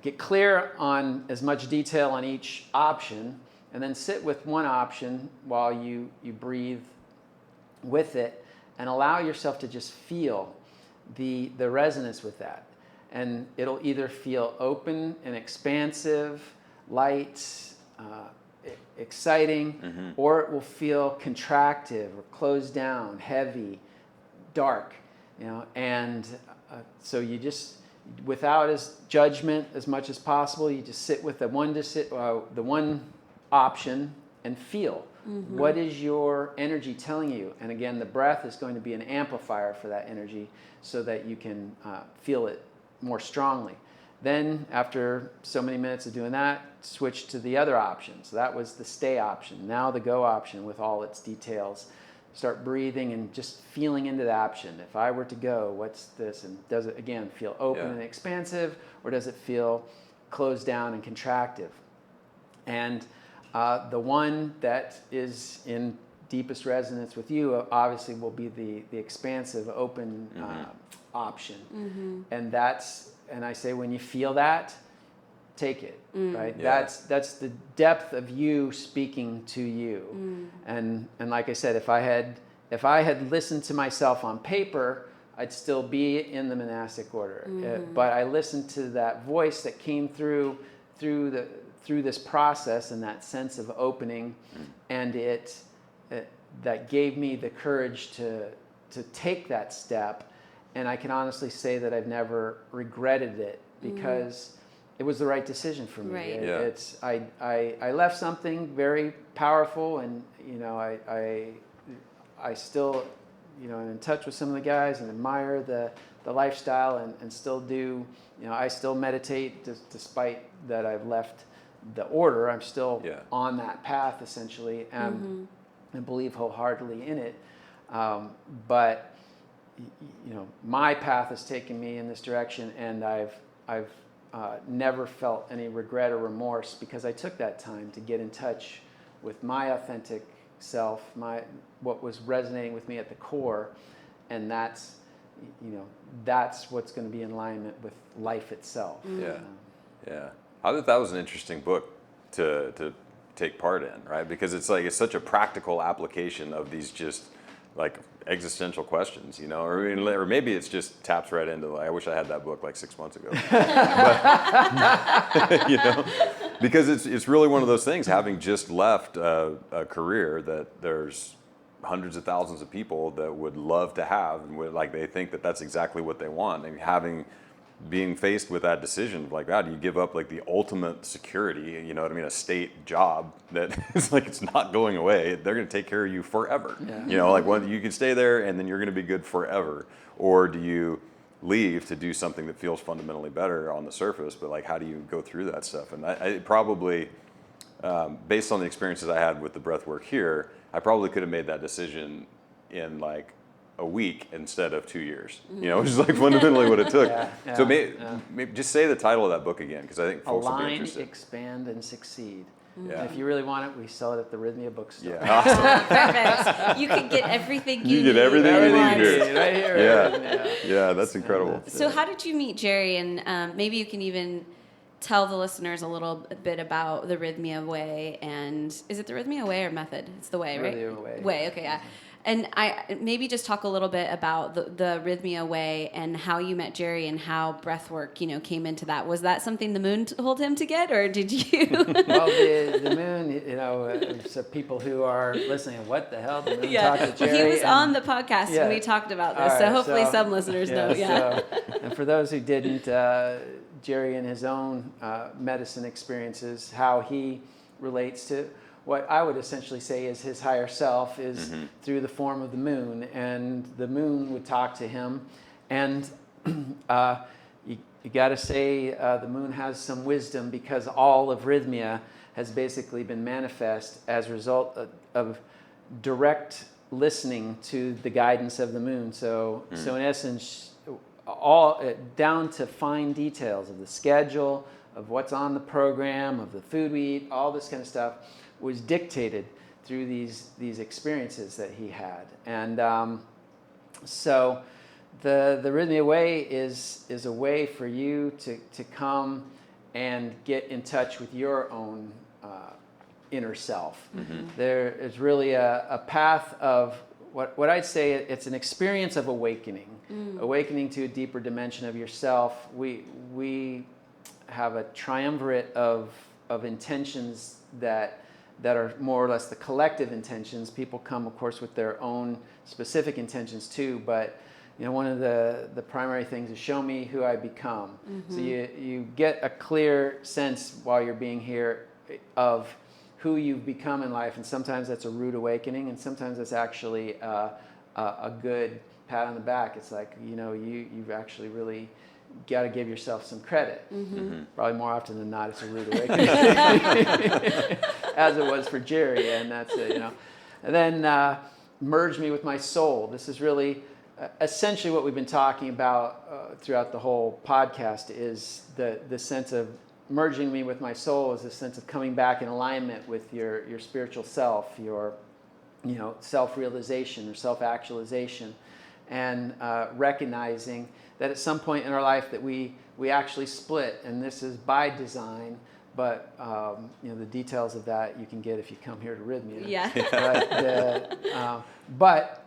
get clear on as much detail on each option, and then sit with one option while you breathe with it, and allow yourself to just feel the resonance with that. And it'll either feel open and expansive, light, exciting, or it will feel contractive or closed down, heavy, dark, and so you just, without judgment as much as possible, you just sit with the one option and feel. What is your energy telling you? And again, the breath is going to be an amplifier for that energy, so that you can feel it more strongly. Then, after so many minutes of doing that, switch to the other option. So that was the stay option. Now the go option with all its details. Start breathing and just feeling into the option. If I were to go, what's this? And does it, again, feel open and expansive, or does it feel closed down and contractive? And the one that is in deepest resonance with you obviously will be the expansive, open option. And I say, when you feel that, take it, right? That's the depth of you speaking to you. And like I said, if I had listened to myself on paper, I'd still be in the monastic order. But I listened to that voice that came through this process, and that sense of opening, and that gave me the courage to take that step. And I can honestly say that I've never regretted it, because it was the right decision for me. Right. I left something very powerful, and I still am in touch with some of the guys and admire the lifestyle, and still do. I still meditate despite that I've left the order. I'm still on that path essentially, and believe wholeheartedly in it. But my path has taken me in this direction, and I've never felt any regret or remorse, because I took that time to get in touch with my authentic self, what was resonating with me at the core, and that's what's going to be in alignment with life itself. I thought that was an interesting book to take part in, right? Because it's like, it's such a practical application of these just like existential questions, you know, or maybe it's just taps right into like, I wish I had that book like 6 months ago, but, you know, because it's really one of those things, having just left a career that there's hundreds of thousands of people that would love to have, and would, like, they think that that's exactly what they want, and being faced with that decision of like, wow, do you give up like the ultimate security, you know what I mean, a state job that is like, it's not going away, they're going to take care of you forever, you know, like, one, you can stay there and then you're going to be good forever, or do you leave to do something that feels fundamentally better on the surface, but like, how do you go through that stuff? And I probably, based on the experiences I had with the breath work here, I probably could have made that decision in like a week instead of 2 years, you know, which is like fundamentally what it took. So maybe just say the title of that book again, because I think folks will be Align, interested. Expand, and Succeed. Yeah. And if you really want it, we sell it at the Rhythmia bookstore. Yeah, awesome. Perfect. You can get everything you need. You get everything you at need once. here. Right here. Yeah. Yeah, that's incredible. So how did you meet Jerry? And maybe you can even tell the listeners a little bit about the Rhythmia Way. And is it the Rhythmia Way or method? It's the way, right? Rhythmia Way. Way, okay, yeah. And I maybe just talk a little bit about the Rhythmia Way and how you met Jerry and how breathwork, you know, came into that. Was that something the moon told him to get, or did you? Well, the moon, you know, so people who are listening, what the hell? The moon talked to Jerry. Well, he was on the podcast and we talked about this, so hopefully some listeners know. Yeah. So, and for those who didn't, Jerry in his own medicine experiences, how he relates to what I would essentially say is his higher self is through the form of the moon, and the moon would talk to him, and you got to say the moon has some wisdom, because all of Rhythmia has basically been manifest as a result of direct listening to the guidance of the moon. So in essence, all down to fine details of the schedule, of what's on the program, of the food we eat, all this kind of stuff was dictated through these experiences that he had. And so the Rhythmia Way is a way for you to come and get in touch with your own inner self. There is really a path of what I'd say, it's an experience of awakening, awakening to a deeper dimension of yourself. We have a triumvirate of intentions that are more or less the collective intentions. People come, of course, with their own specific intentions too, but you know, one of the primary things is show me who I become. So you get a clear sense while you're being here of who you've become in life, and sometimes that's a rude awakening, and sometimes that's actually a good pat on the back. It's like, you know, you've actually really got to give yourself some credit. Probably more often than not, it's a rude awakening, as it was for Jerry, and that's it, you know. And then merge me with my soul. This is really essentially what we've been talking about throughout the whole podcast, is the sense of merging me with my soul, is a sense of coming back in alignment with your spiritual self, your self-realization or self-actualization, and recognizing that at some point in our life that we actually split, and this is by design, but the details of that you can get if you come here to Rhythmia. Yeah. But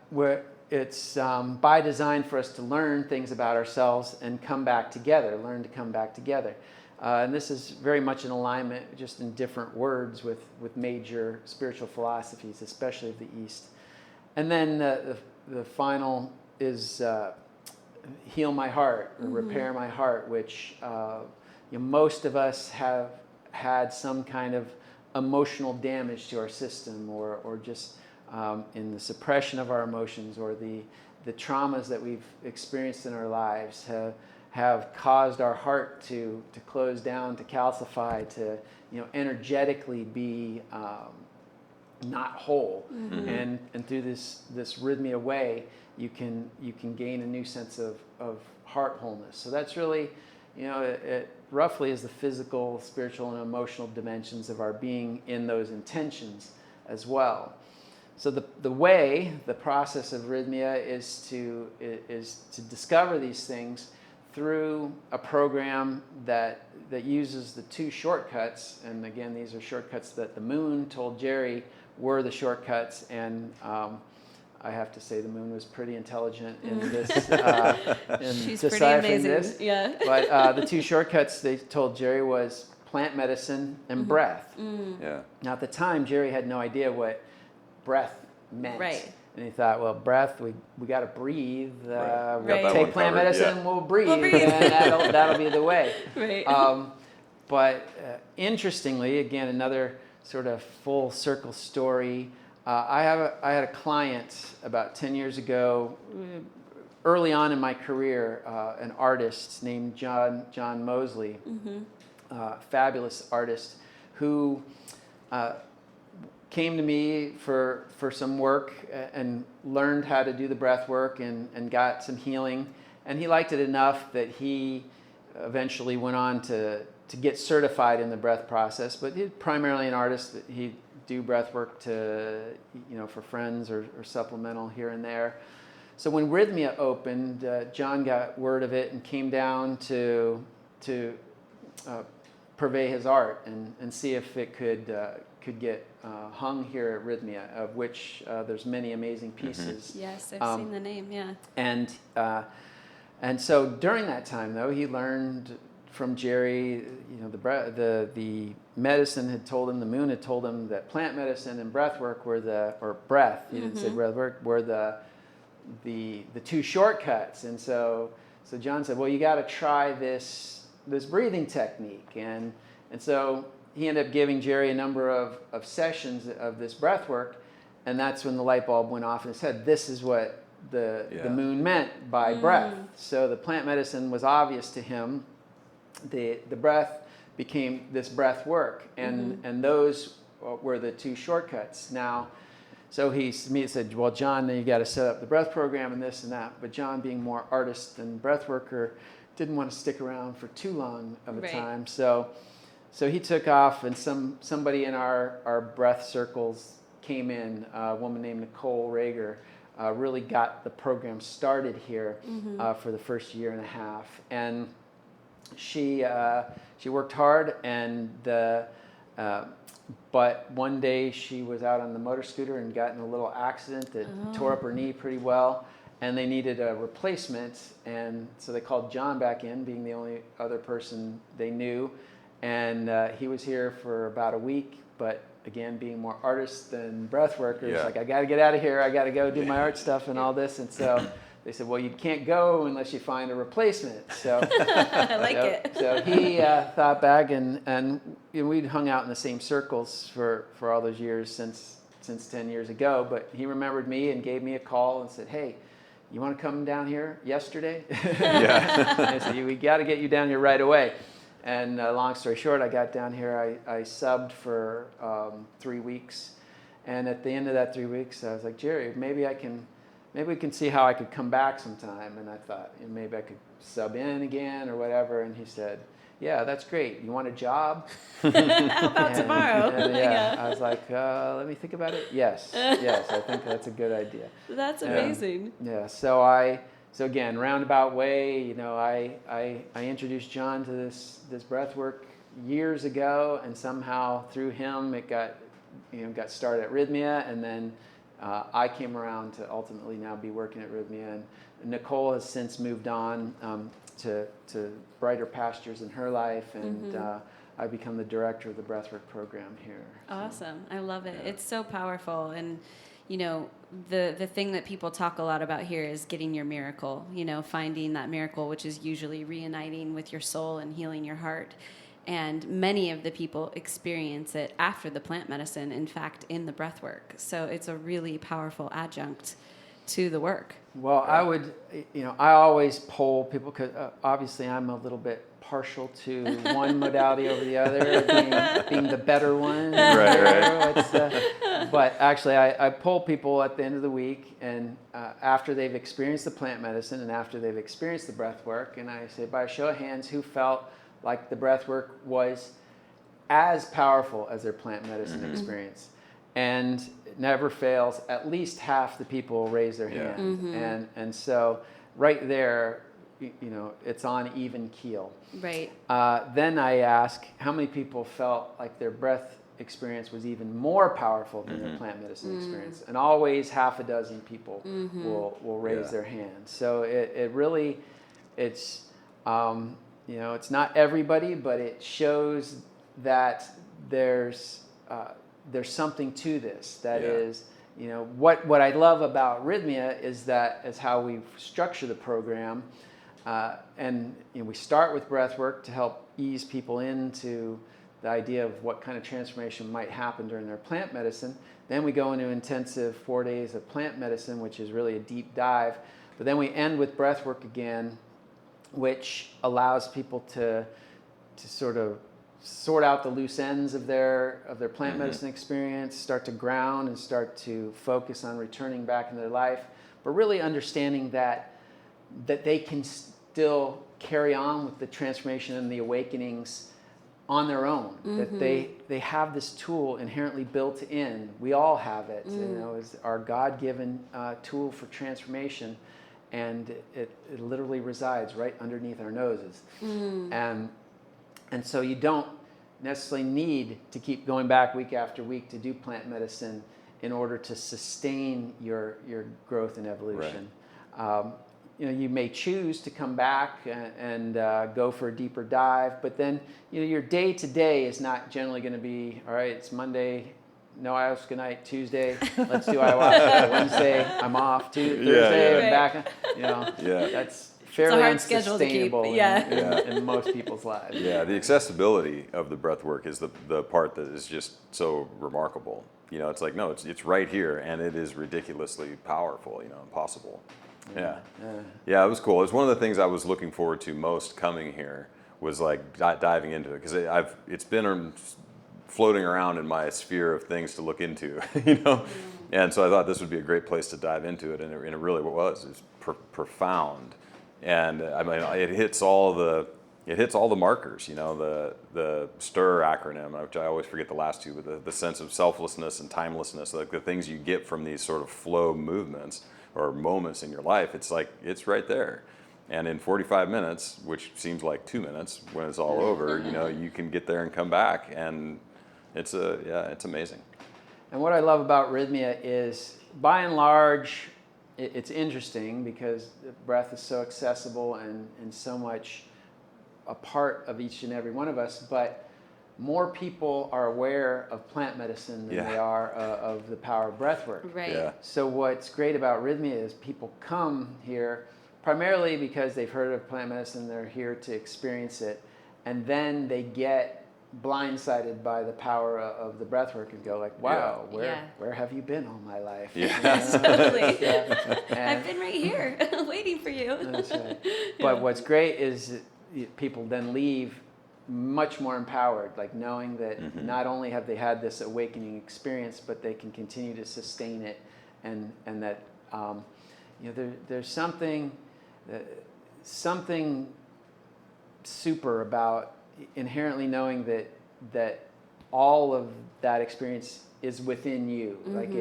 it's by design for us to learn things about ourselves and come back together, learn to come back together. And this is very much in alignment, just in different words, with major spiritual philosophies, especially of the East. And then the final is heal my heart, or repair my heart, which most of us have had some kind of emotional damage to our system, or just in the suppression of our emotions, or the traumas that we've experienced in our lives have caused our heart to close down, to calcify, to energetically be not whole. And through this Rhythmia Way, you can gain a new sense of heart wholeness. So that's really, it roughly is the physical, spiritual, and emotional dimensions of our being in those intentions as well. So the way, the process of Rhythmia is to discover these things through a program that uses the 2 shortcuts. And again, these are shortcuts that the moon told Jerry were the shortcuts. And I have to say the moon was pretty intelligent in this, in She's deciphering pretty amazing. this. Yeah. But the 2 shortcuts they told Jerry was plant medicine and breath. Yeah. Now at the time, Jerry had no idea what breath meant. Right. And he thought, well, breath, we got to breathe. Right. We'll Got that take one plant covered, medicine yeah. and we'll breathe. We'll breathe. And that'll be the way. Right. But interestingly, again, another sort of full circle story. I had a client about 10 years ago, early on in my career, an artist named John Mosley, fabulous artist, who came to me for some work and learned how to do the breath work and got some healing. And he liked it enough that he eventually went on to get certified in the breath process. But he's primarily an artist. He'd do breath work for friends or supplemental here and there. So when Rhythmia opened, John got word of it and came down to purvey his art and see if it could get hung here at Rhythmia, of which there's many amazing pieces. Yes, I've seen the name. Yeah. And so during that time, though, he learned from Jerry, the medicine had told him, the moon had told him that plant medicine and breath work breath, he didn't say breath work, were the 2 shortcuts. And so John said, well, you got to try this breathing technique. And so he ended up giving Jerry a number of sessions of this breath work. And that's when the light bulb went off in his head. This is what the moon meant by breath. So the plant medicine was obvious to him. The breath became this breath work. And those were the 2 shortcuts. Now, so he said, well, John, you got to set up the breath program and this and that. But John, being more artist than breath worker, didn't want to stick around for too long of a time. So he took off, and somebody in our breath circles came in, a woman named Nicole Rager, really got the program started here for the first year and a half. And she worked hard, but one day she was out on the motor scooter and got in a little accident that tore up her knee pretty well, and they needed a replacement. And so they called John back in, being the only other person they knew. And he was here for about a week, but again, being more artist than breath workers, like, I got to get out of here. I got to go do my art stuff and all this. And so they said, well, you can't go unless you find a replacement. So I like it. So he thought back, and we'd hung out in the same circles for all those years since 10 years ago. But he remembered me and gave me a call and said, hey, you want to come down here yesterday? Yeah. And I said, we got to get you down here right away. And long story short, I got down here. I subbed for 3 weeks. And at the end of that 3 weeks, I was like, Jerry, maybe we can see how I could come back sometime. And I thought, maybe I could sub in again or whatever. And he said, yeah, that's great. You want a job? How about tomorrow? And I was like, let me think about it. Yes, I think that's a good idea. That's amazing. Yeah, so again, roundabout way, I introduced John to this breath work years ago, and somehow through him it got started at Rhythmia, and then I came around to ultimately now be working at Rhythmia, and Nicole has since moved on to brighter pastures in her life, and I've become the director of the breathwork program here. Awesome. I love it. It's so powerful. And, the thing that people talk a lot about here is getting your miracle, finding that miracle, which is usually reuniting with your soul and healing your heart. And many of the people experience it after the plant medicine, in fact, in the breath work. So it's a really powerful adjunct to the work. Well, I would, I always poll people, because obviously I'm a little bit partial to one modality over the other, being the better one. Right. But actually, I poll people at the end of the week, and after they've experienced the plant medicine and after they've experienced the breath work, and I say, by a show of hands, who felt like the breath work was as powerful as their plant medicine experience? And it never fails, at least half the people raise their hand. And so right there, it's on even keel. Right. Then I ask how many people felt like their breath experience was even more powerful than their plant medicine experience, and always half a dozen people will raise their hands. So it really, it's it's not everybody, but it shows that there's something to this. That is, what I love about Rhythmia is how we structure the program, and we start with breath work to help ease people into the idea of what kind of transformation might happen during their plant medicine. Then we go into intensive 4 days of plant medicine, which is really a deep dive. But then we end with breath work again, which allows people to sort of sort out the loose ends of their plant medicine experience, start to ground and start to focus on returning back into their life, but really understanding that they can still carry on with the transformation and the awakenings on their own, that they have this tool inherently built in. We all have it, is our God-given tool for transformation, and it literally resides right underneath our noses. And so you don't necessarily need to keep going back week after week to do plant medicine in order to sustain your growth and evolution. Right. You may choose to come back and go for a deeper dive, but then your day to day is not generally going to be, all right, it's Monday, no ayahuasca night. Tuesday, let's do ayahuasca. Wednesday, I'm off. Thursday, I'm back. That's fairly unsustainable in most people's lives. Yeah, the accessibility of the breath work is the part that is just so remarkable. It's like, no, it's right here, and it is ridiculously powerful, impossible. Yeah, it was cool. It was one of the things I was looking forward to most coming here, was like diving into it, because it's been floating around in my sphere of things to look into, and so I thought this would be a great place to dive into it, and it really was. It's profound, and I mean it hits all the markers, the STIR acronym, which I always forget the last two, but the sense of selflessness and timelessness, like the things you get from these sort of flow movements or moments in your life. It's like, it's right there. And in 45 minutes, which seems like 2 minutes when it's all over, you can get there and come back, and it's amazing. And what I love about Rhythmia is, by and large, it's interesting because the breath is so accessible and so much a part of each and every one of us, but more people are aware of plant medicine than they are of the power of breathwork. Right. Yeah. So what's great about Rhythmia is people come here primarily because they've heard of plant medicine, they're here to experience it, and then they get blindsided by the power of the breathwork and go like, wow, where have you been all my life? Totally. I've been right here waiting for you. That's right. But what's great is people then leave much more empowered, like knowing that not only have they had this awakening experience, but they can continue to sustain it, and that there's something super about inherently knowing that all of that experience is within you. Like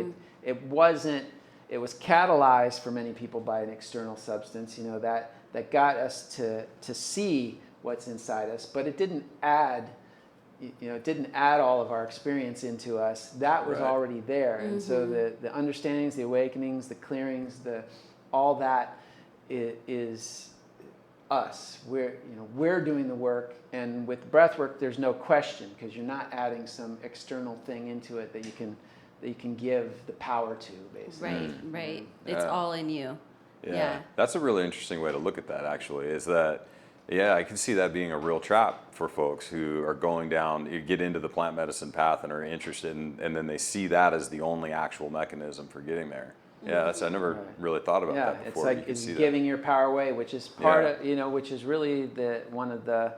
it was catalyzed for many people by an external substance, that got us to see what's inside us, but it didn't add all of our experience into us. That was already there. And so the understandings, the awakenings, the clearings, all that is us. We're doing the work, and with breath work there's no question, because you're not adding some external thing into it that you can give the power to, basically. Right. It's all in you. Yeah. That's a really interesting way to look at that, actually, is that, I can see that being a real trap for folks who are going down, you get into the plant medicine path and are interested and then they see that as the only actual mechanism for getting there. Yeah, I never really thought about that before. It's like it's giving your power away, which is part of, which is really one of the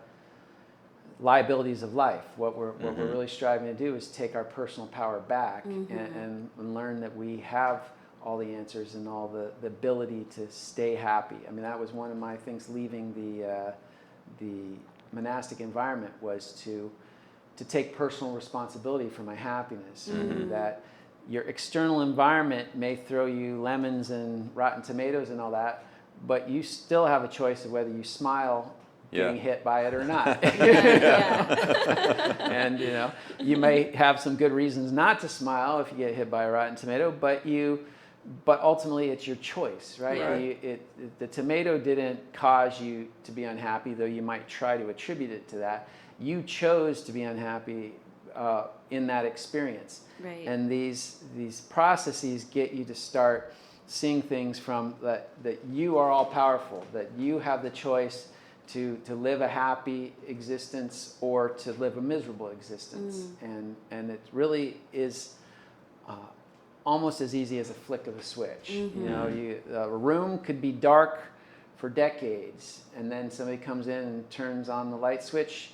liabilities of life. What we're really striving to do is take our personal power back and learn that we have all the answers and all the ability to stay happy. I mean, that was one of my things leaving the monastic environment, was to take personal responsibility for my happiness. That your external environment may throw you lemons and rotten tomatoes and all that, but you still have a choice of whether you smile getting hit by it or not. And you may have some good reasons not to smile if you get hit by a rotten tomato, but ultimately it's your choice, right? The tomato didn't cause you to be unhappy, though you might try to attribute it to that. You chose to be unhappy in that experience. Right. And these processes get you to start seeing things from that you are all powerful, that you have the choice to live a happy existence or to live a miserable existence. And it really is almost as easy as a flick of a switch. A room could be dark for decades, and then somebody comes in and turns on the light switch,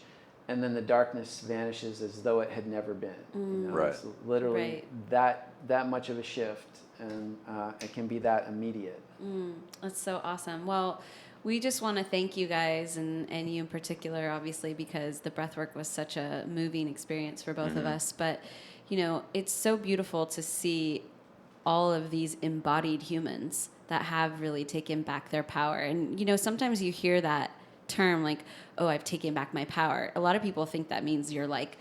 and then the darkness vanishes as though it had never been. It's literally that much of a shift, and it can be that immediate. That's so awesome. Well, we just want to thank you guys, and you in particular, obviously, because the breathwork was such a moving experience for both of us. But, it's so beautiful to see all of these embodied humans that have really taken back their power. And, sometimes you hear that term like, oh, I've taken back my power. A lot of people think that means you're like,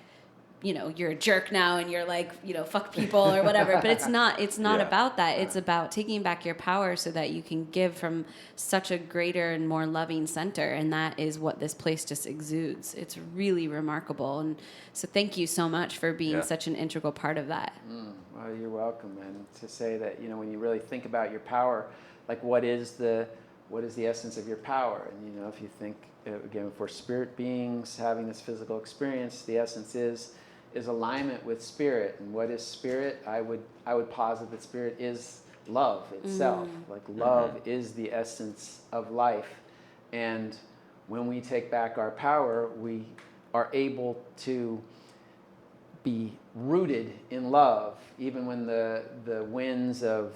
you're a jerk now and you're like, fuck people or whatever. But it's not about that. It's about taking back your power so that you can give from such a greater and more loving center. And that is what this place just exudes. It's really remarkable. And so thank you so much for being such an integral part of that. Well, you're welcome. And to say that, when you really think about your power, like what is the essence of your power? And, if you think, again, for spirit beings having this physical experience, the essence is alignment with spirit. And what is spirit? I would posit that spirit is love itself. Like love is the essence of life. And when we take back our power, we are able to be rooted in love, even when the winds of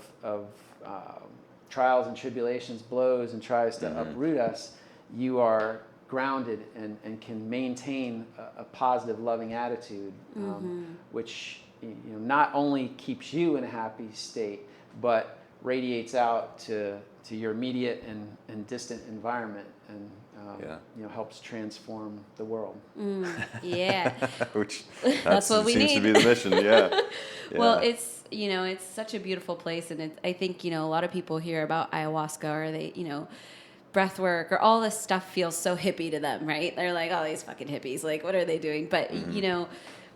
trials and tribulations blows and tries to uproot us. You are grounded and can maintain a positive, loving attitude, which not only keeps you in a happy state, but radiates out to your immediate and distant environment, and helps transform the world. Which that's what we seems need. to be the mission. Well, it's it's such a beautiful place, and I think a lot of people hear about ayahuasca, or they breath work or all this stuff feels so hippie to them, right? They're like, oh, these fucking hippies, like, what are they doing? But,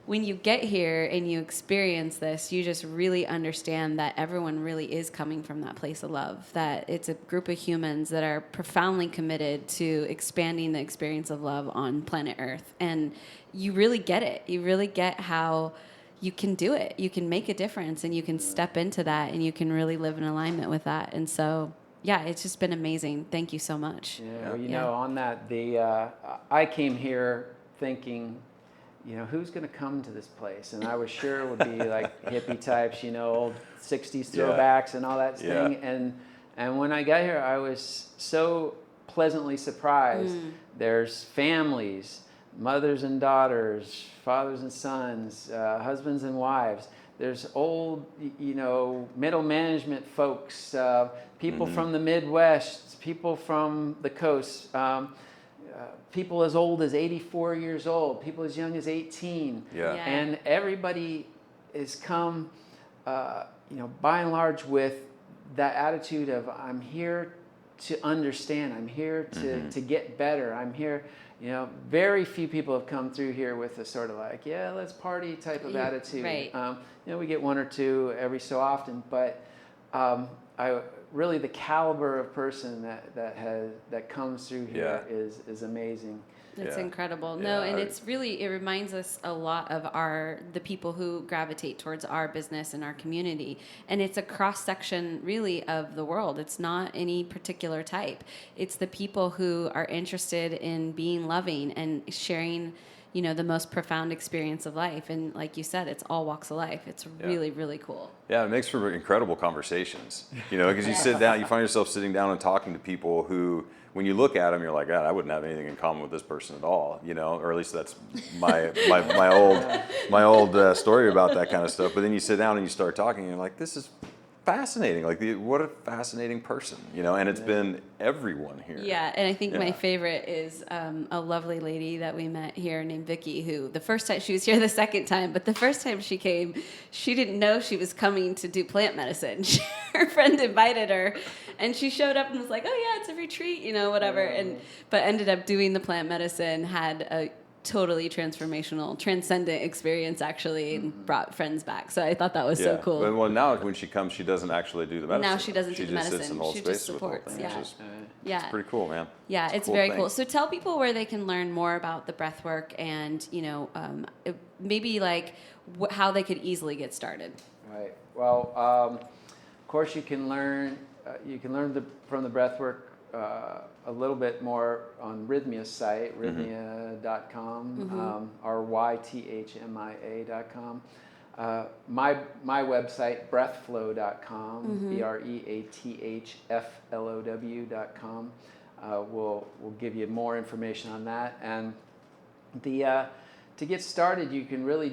when you get here and you experience this, you just really understand that everyone really is coming from that place of love, that it's a group of humans that are profoundly committed to expanding the experience of love on planet Earth. And you really get it. You really get how you can do it. You can make a difference, and you can step into that, and you can really live in alignment with that. And so, yeah, it's just been amazing. Thank you so much. On that, I came here thinking, who's going to come to this place? And I was sure it would be like hippie types, old 60s throwbacks and all that thing. And when I got here, I was so pleasantly surprised. There's families, mothers and daughters, fathers and sons, husbands and wives. There's old, middle management folks, people from the Midwest, people from the coast, people as old as 84 years old, people as young as 18. And everybody has come, by and large with that attitude of, I'm here to understand, I'm here to get better, I'm here. Very few people have come through here with a sort of like, let's party type of attitude. Right. We get one or two every so often, but really the caliber of person that comes through here is amazing. It's incredible. And it's really, it reminds us a lot of the people who gravitate towards our business and our community. And it's a cross section really of the world. It's not any particular type. It's the people who are interested in being loving and sharing, the most profound experience of life. And like you said, it's all walks of life. It's really, really cool. Yeah, it makes for incredible conversations, because you sit down, you find yourself sitting down and talking to people who, when you look at them, you're like, God, I wouldn't have anything in common with this person at all, or at least that's my old story about that kind of stuff. But then you sit down and you start talking, and you're like, this is fascinating. Like, what a fascinating person, you know, and it's been everyone here. Yeah, and I think my favorite is a lovely lady that we met here named Vicky, who the first time, she was here the second time, but the first time she came, she didn't know she was coming to do plant medicine. Her friend invited her, and she showed up and was like, oh yeah, it's a retreat, you know, whatever, but ended up doing the plant medicine, had a totally transformational, transcendent experience actually, and brought friends back. So I thought that was so cool. Well, now when she comes, she doesn't actually do the medicine. Now she doesn't do the medicine. She just sits and holds She space just supports. with the whole thing, which is, it's pretty cool, man. Yeah, it's cool very thing. cool. So tell people where they can learn more about the breath work, and maybe like how they could easily get started. Right. Well, of course, you can learn from the breath work a little bit more on Rythmia's site, rythmia.com, rythmia.com. My website, breathflow.com, breathflow.com. Will give you more information on that. And to get started, you can really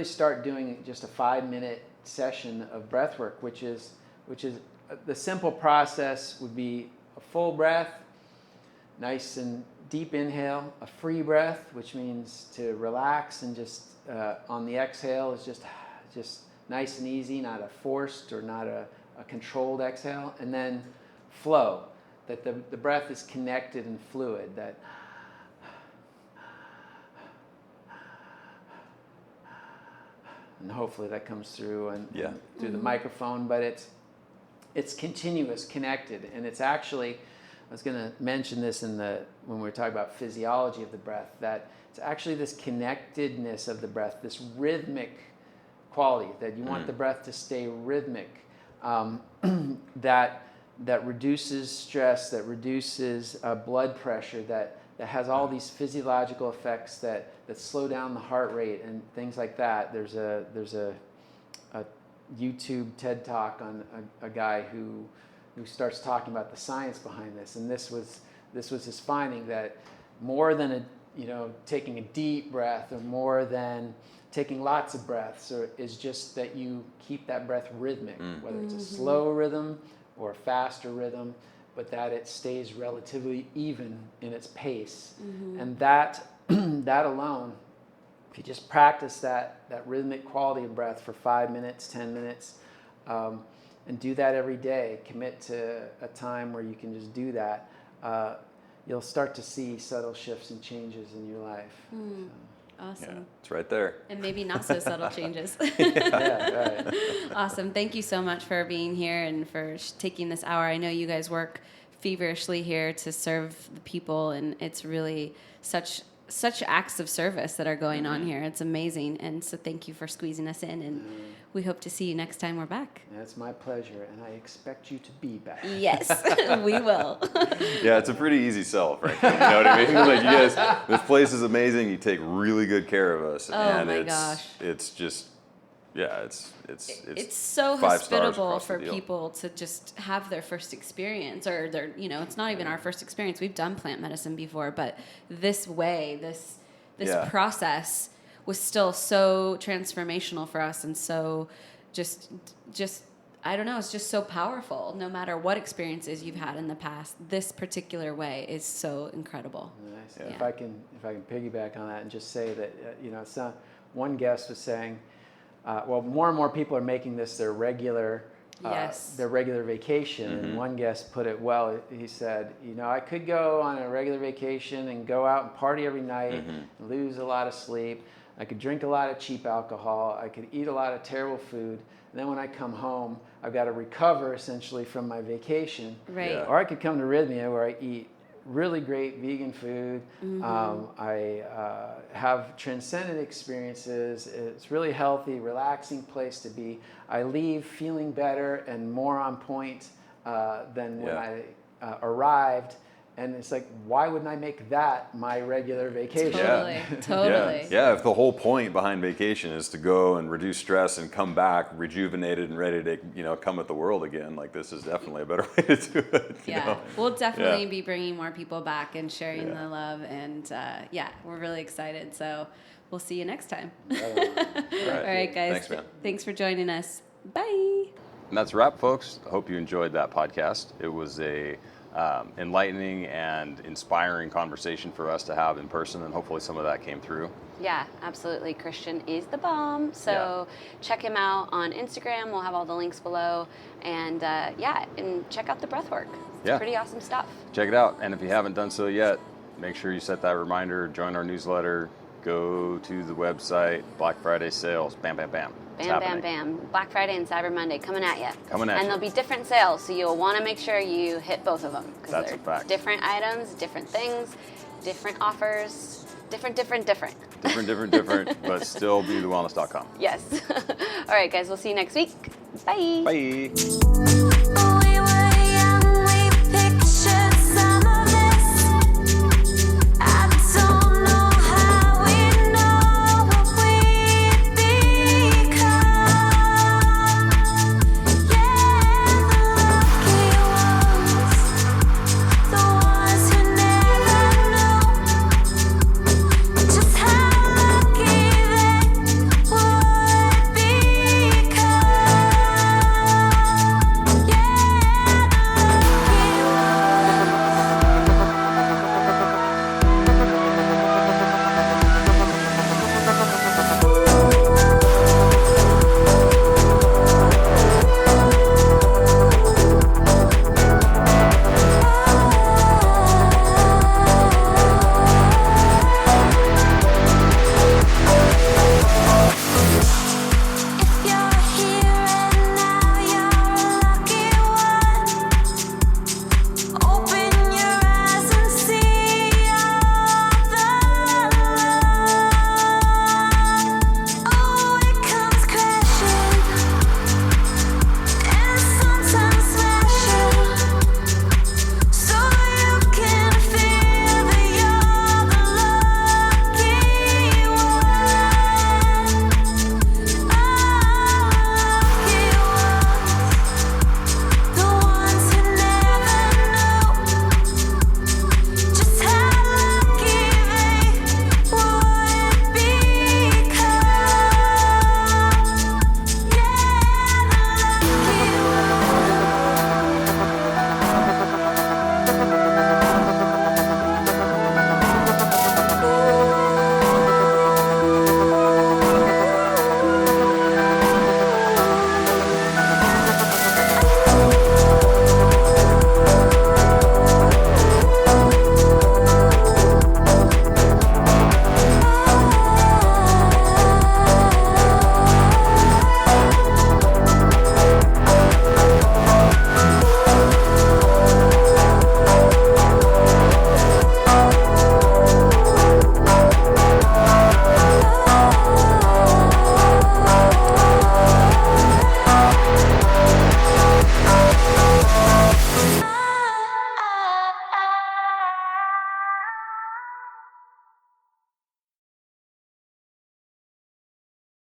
start doing just a 5-minute session of breath work, which is the simple process would be a full breath, nice and deep inhale, a free breath, which means to relax, and just on the exhale is just nice and easy, not a forced or not a controlled exhale, and then flow, that the breath is connected and fluid, that and hopefully that comes through and through the microphone, but it's continuous, connected, and it's actually, I was going to mention this when we were talking about physiology of the breath, that it's actually this connectedness of the breath, this rhythmic quality, that you want the breath to stay rhythmic, that reduces stress, that reduces blood pressure, that has all these physiological effects that slow down the heart rate and things like that. There's a YouTube TED Talk on a guy who starts talking about the science behind this, and this was his finding, that more than taking a deep breath or more than taking lots of breaths, is just that you keep that breath rhythmic, whether it's a slow rhythm or a faster rhythm, but that it stays relatively even in its pace, and that alone. If you just practice that rhythmic quality of breath for 5 minutes, 10 minutes, and do that every day, commit to a time where you can just do that, you'll start to see subtle shifts and changes in your life. Awesome. Yeah, it's right there. And maybe not so subtle changes. Yeah, right. Awesome. Thank you so much for being here and for taking this hour. I know you guys work feverishly here to serve the people, and it's really such acts of service that are going on here. It's amazing. And so thank you for squeezing us in, and we hope to see you next time we're back. It's my pleasure, and I expect you to be back. Yes, we will. Yeah, it's a pretty easy sell, frankly. You know what I mean? Like, you guys, this place is amazing. You take really good care of us. Gosh. It's just, it's so 5 stars hospitable across the for deal. people to just have their first experience, or it's not even our first experience. We've done plant medicine before, but this process was still so transformational for us, and so just I don't know, it's just so powerful. No matter what experiences you've had in the past, this particular way is so incredible. Nice. Yeah. If I can piggyback on that and just say that it's not. One guest was saying, more and more people are making this their regular vacation. And one guest put it well. He said, I could go on a regular vacation and go out and party every night, and lose a lot of sleep. I could drink a lot of cheap alcohol. I could eat a lot of terrible food. And then when I come home, I've got to recover essentially from my vacation. Right. Yeah. Or I could come to Rythmia, where I eat really great vegan food. I have transcendent experiences. It's really healthy, relaxing place to be. I leave feeling better and more on point than when I arrived. And it's like, why wouldn't I make that my regular vacation? Totally. Yeah, if the whole point behind vacation is to go and reduce stress and come back rejuvenated and ready to, come at the world again, like, this is definitely a better way to do it. We'll definitely be bringing more people back and sharing the love, and we're really excited. So we'll see you next time. All right, All right, guys. Thanks, man. Thanks for joining us. Bye. And that's a wrap, folks. I hope you enjoyed that podcast. It was a enlightening and inspiring conversation for us to have in person, and hopefully some of that came through. Yeah, absolutely. Christian is the bomb. So check him out on Instagram. We'll have all the links below. And and check out the breathwork. It's pretty awesome stuff. Check it out. And if you haven't done so yet, make sure you set that reminder, join our newsletter, go to the website, Black Friday sales, bam, bam, bam. Bam, bam, bam. Black Friday and Cyber Monday coming at you. Coming at you. And there'll be different sales, so you'll want to make sure you hit both of them. That's a fact. Different items, different things, different offers, different. Different, but still BeTheWellness.com. Yes. All right, guys, we'll see you next week. Bye. Bye.